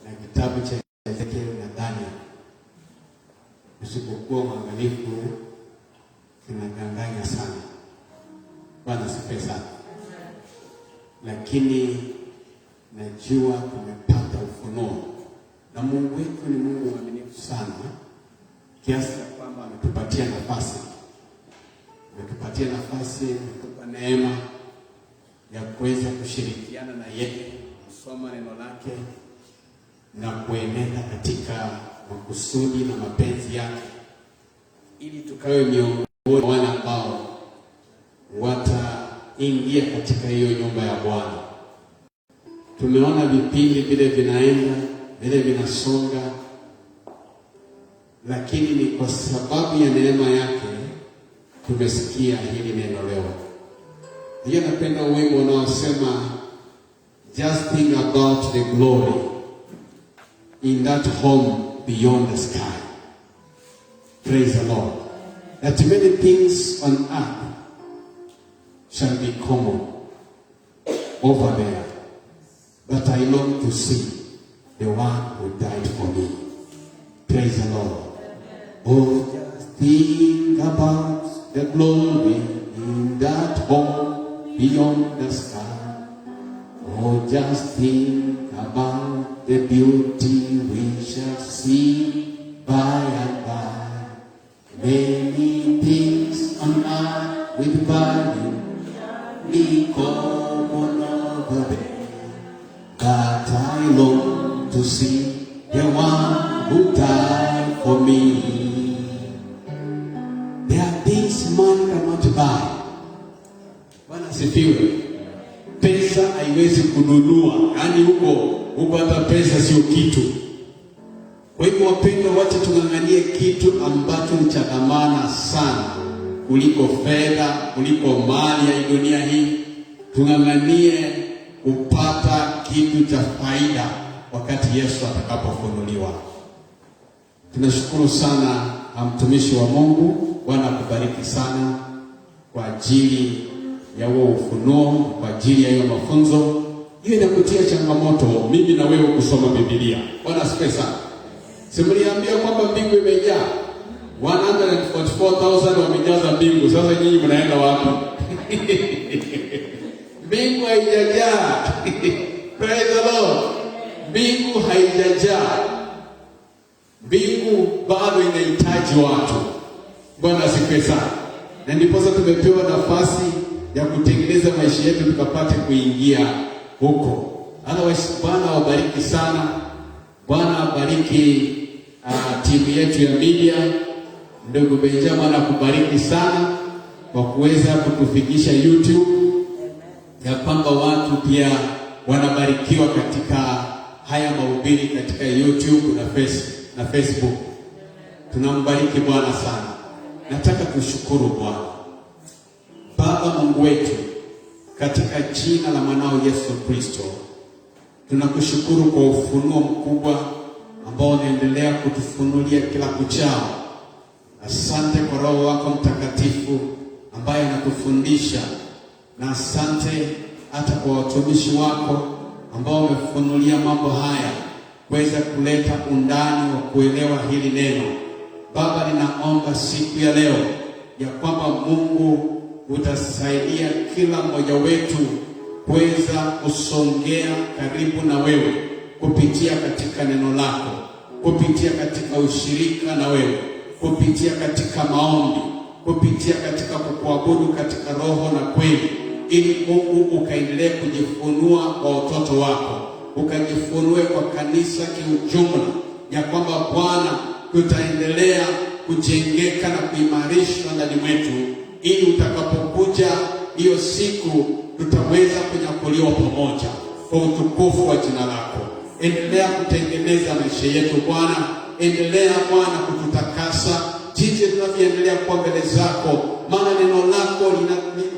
na kitabu cha Ezekiel na Daniel. Usipokuwa mwangalifu kinadanganya sana. Bwana asifiwe sana. Lakini najua tumepata ufunuo. Na Mungu wetu ni Mungu mwaminifu sana. Kiasi kwamba ametupatia nafasi. Ametupatia nafasi, ametupa neema ya kuweza kushirikiana na yeye, kusoma neno lake na kuenenda katika makusudi na mapenzi yake. Ili tukawe miongoni mwa wale ambao wataingia katika hiyo nyumba ya Bwana. Tumeona vipindi vile vinaenda, vile vinasonga, lakini ni kwa sababu ya neema yake tumesikia hili neno leo. Hiyo napenda wimbo unaosema just think about the glory in that home beyond the sky. Praise the Lord. That many things on earth shall be common over there. But I long to see the one who died for me. Praise the Lord. Oh, just think about the glory in that home beyond the sky. Oh, just think about the beauty we shall see by and by. Many things on earth with value be common over there. But I long to see the one who died for me. There are things man cannot buy. Bwana sifiwe. Pesa haiwezi kununua. Yaani huko hata pesa sio kitu. Kwa hivyo wapendwa, wacha tung'ang'anie kitu ambacho ni cha dhamana sana kuliko fedha, kuliko mali ya dunia hii. Tung'ang'anie kupata kitu cha faida wakati Yesu atakapofunuliwa. Tunashukuru sana mtumishi wa Mungu. Bwana akubariki sana kwa ajili ya huo ufunuo, kwa ajili ya hiyo mafunzo. Hiyo inakutia changamoto mimi na wewe kusoma Biblia. Bwana asifiwe sana. Simuliambia kwamba mbingu imejaa. 144,000 wamejaza mbingu. Sasa nyinyi mnaenda wapi? Mbingu haijajaa. Praise the Lord. Mbingu haijajaa. Mbingu bado inahitaji watu. Bwana asifiwe sana. Na ndipo sasa tumepewa nafasi ya kutengeneza maisha yetu tukapate kuingia huko. Bwana wabariki sana. Bwana abariki timu yetu ya media. Ndugu Benjamin akubariki sana kwa kuweza kutufikisha YouTube. Ya kwamba watu pia wanabarikiwa katika haya mahubiri katika YouTube na Facebook. na Facebook. Tunambariki Bwana sana. Nataka kushukuru Bwana. Baba Mungu wetu, katika jina la mwanao Yesu Kristo, tunakushukuru kwa ufunuo mkubwa ambao unaendelea kutufunulia kila kuchao. Asante kwa Roho wako Mtakatifu ambaye anatufundisha, na asante hata kwa watumishi wako ambao wamefunulia mambo haya kuweza kuleta undani wa kuelewa hili neno. Baba, ninaomba siku ya leo ya kwamba Mungu utasaidia kila mmoja wetu kuweza kusongea karibu na wewe kupitia katika neno lako, kupitia katika ushirika na wewe, kupitia katika maombi, kupitia katika kukuabudu katika roho na kweli, ili Mungu ukaendelee kujifunua kwa watoto wako, ukajifunue kwa kanisa kiujumla, ya kwamba Bwana tutaendelea kujengeka na kuimarishwa ndani mwetu, ili utakapokuja hiyo siku tutaweza kunyakuliwa pamoja kwa utukufu wa jina lako. Endelea kutengeneza maisha yetu Bwana, endelea Bwana kututakasa jinsi tunavyoendelea kwa mbele zako, maana neno lako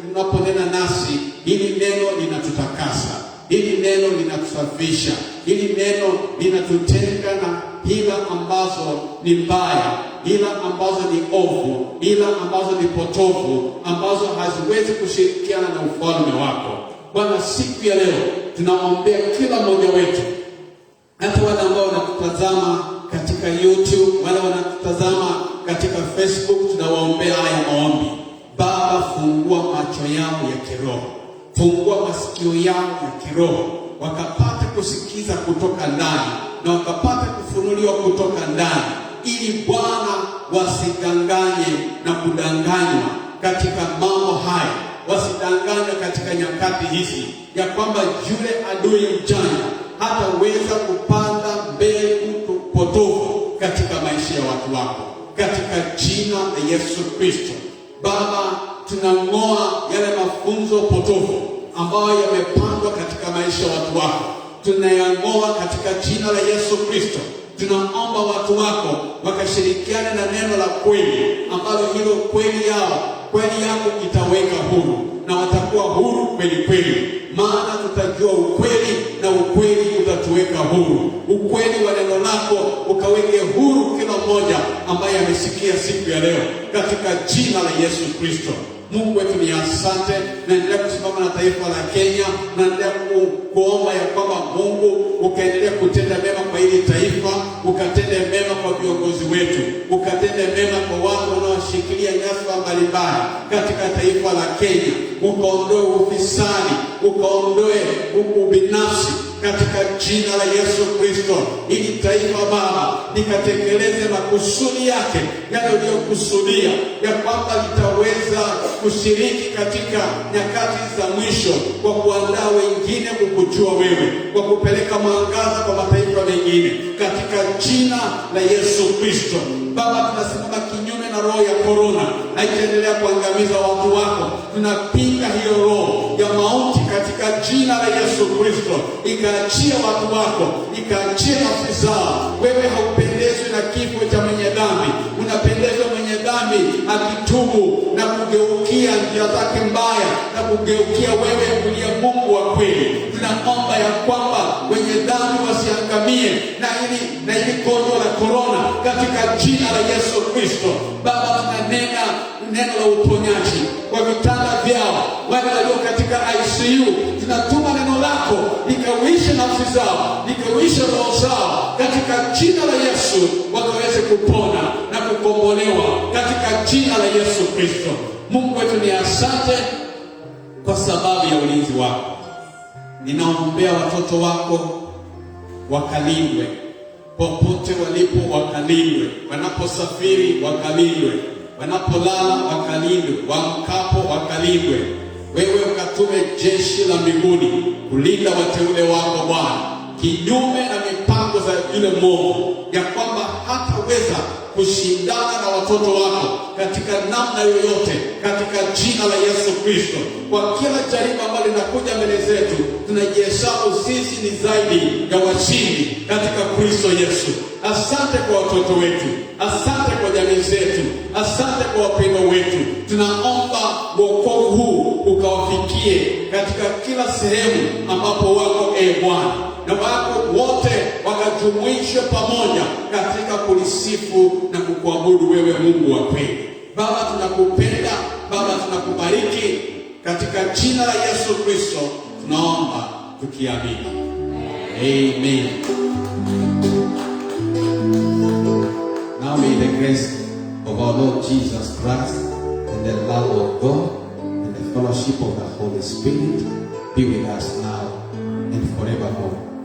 linaponena nasi, hili neno linatutakasa, hili neno linatusafisha, hili neno linatutenga na hila ambazo ni mbaya, hila ambazo ni ovu, hila ambazo ni potofu, ambazo haziwezi kushirikiana na ufalme wako. Bwana, siku ya leo tunaombea kila mmoja wetu, hata wale ambao wanatutazama katika YouTube, wale wanatutazama katika Facebook, tunawaombea haya maombi. Baba, fungua macho yao ya kiroho, fungua masikio yao ya kiroho, wakapata kusikiza kutoka ndani na wakapata kufunuliwa kutoka ndani, ili Bwana wasidanganye na kudanganywa katika mambo haya, wasidanganywe katika nyakati hizi, ya kwamba yule adui mjanja hataweza kupanda mbegu potofu katika maisha ya watu wako, katika jina la Yesu Kristo. Baba, tunang'oa yale mafunzo potofu ambayo yamepandwa katika maisha ya watu wako, tunayang'oa katika jina la Yesu Kristo. Tunaomba watu wako wakashirikiana na neno la kweli, ambalo hilo kweli yako itaweka huru, na watakuwa huru kweli kweli, maana tutajua ukweli na ukweli utatuweka huru. Ukweli wa neno lako ukaweke huru kila mmoja ambaye amesikia siku ya leo, katika jina la Yesu Kristo. Mungu wetu ni asante. Naendelea kusimama na taifa la Kenya, naendelea kuomba ya kwamba Mungu ukaendelea kutenda mema kwa hili taifa, ukatende mema kwa viongozi wetu, ukatende mema kwa watu wanaoshikilia nyadhifa mbalimbali katika taifa la Kenya. Ukaondoe ufisadi, ukaondoe ubinafsi katika jina la Yesu Kristo, ili taifa Baba likatekeleze makusudi yake, yale uliyokusudia ya kwamba litaweza kushiriki katika nyakati za mwisho, kwa kuandaa wengine kukujua wewe, kwa kupeleka mwangaza kwa mataifa mengine, katika jina la Yesu Kristo. Baba, tunasimama kinyume na roho ya korona, haitaendelea kuangamiza watu wako. Tunapinga hiyo roho ya mauti katika jina la Yesu Kristo, ikaachia watu wako, ikaachia nafsi zao. Wewe haupendezwi na kifo cha mwenye dhambi, unapendezwa mwenye dhambi akitubu na kugeukia njia zake mbaya na kugeukia wewe uliye Mungu wa kweli. Tunaomba ya kwamba wenye dhambi wasiangamie na hili gonjwa la korona, katika jina la Yesu Kristo. Baba, tunanena neno la uponyaji kwa vitanda vyao, wale walio katika ICU, tunatuma neno lako likawishe nafsi zao, likawishe roho zao, katika jina la Yesu, wakaweze kupona na kukombolewa katika jina la Yesu Kristo. Mungu wetu ni asante kwa sababu ya ulinzi wako. Ninaombea watoto wako wakalindwe popote walipo, wakalindwe wanaposafiri, wakalindwe wanapolala, wakalindwe waamkapo, wakalindwe. Wewe ukatume jeshi la mbinguni kulinda wateule wako Bwana, kinyume na mipango za yule mwovu, ya kwamba hataweza kushindana na watoto wako katika namna yoyote, katika jina la Yesu Kristo. Kwa kila jaribu ambalo linakuja mbele zetu, tunajihesabu sisi ni zaidi ya washindi katika Kristo Kristo Yesu. Asante kwa watoto wetu, asante kwa jamii zetu, asante kwa wapendwa wetu. Tunaomba wokovu huu ukawafikie katika kila sehemu ambapo wako, Bwana, na wako wote wakajumuishwe pamoja katika kulisifu na kukuabudu wewe, Mungu wa kweli. Baba, tunakupenda, Baba, tunakubariki katika jina la Yesu Kristo tunaomba tukiamini. Amen. Now may the grace of our Lord Jesus Christ and the love of God and the fellowship of the Holy Spirit be with us now and forevermore.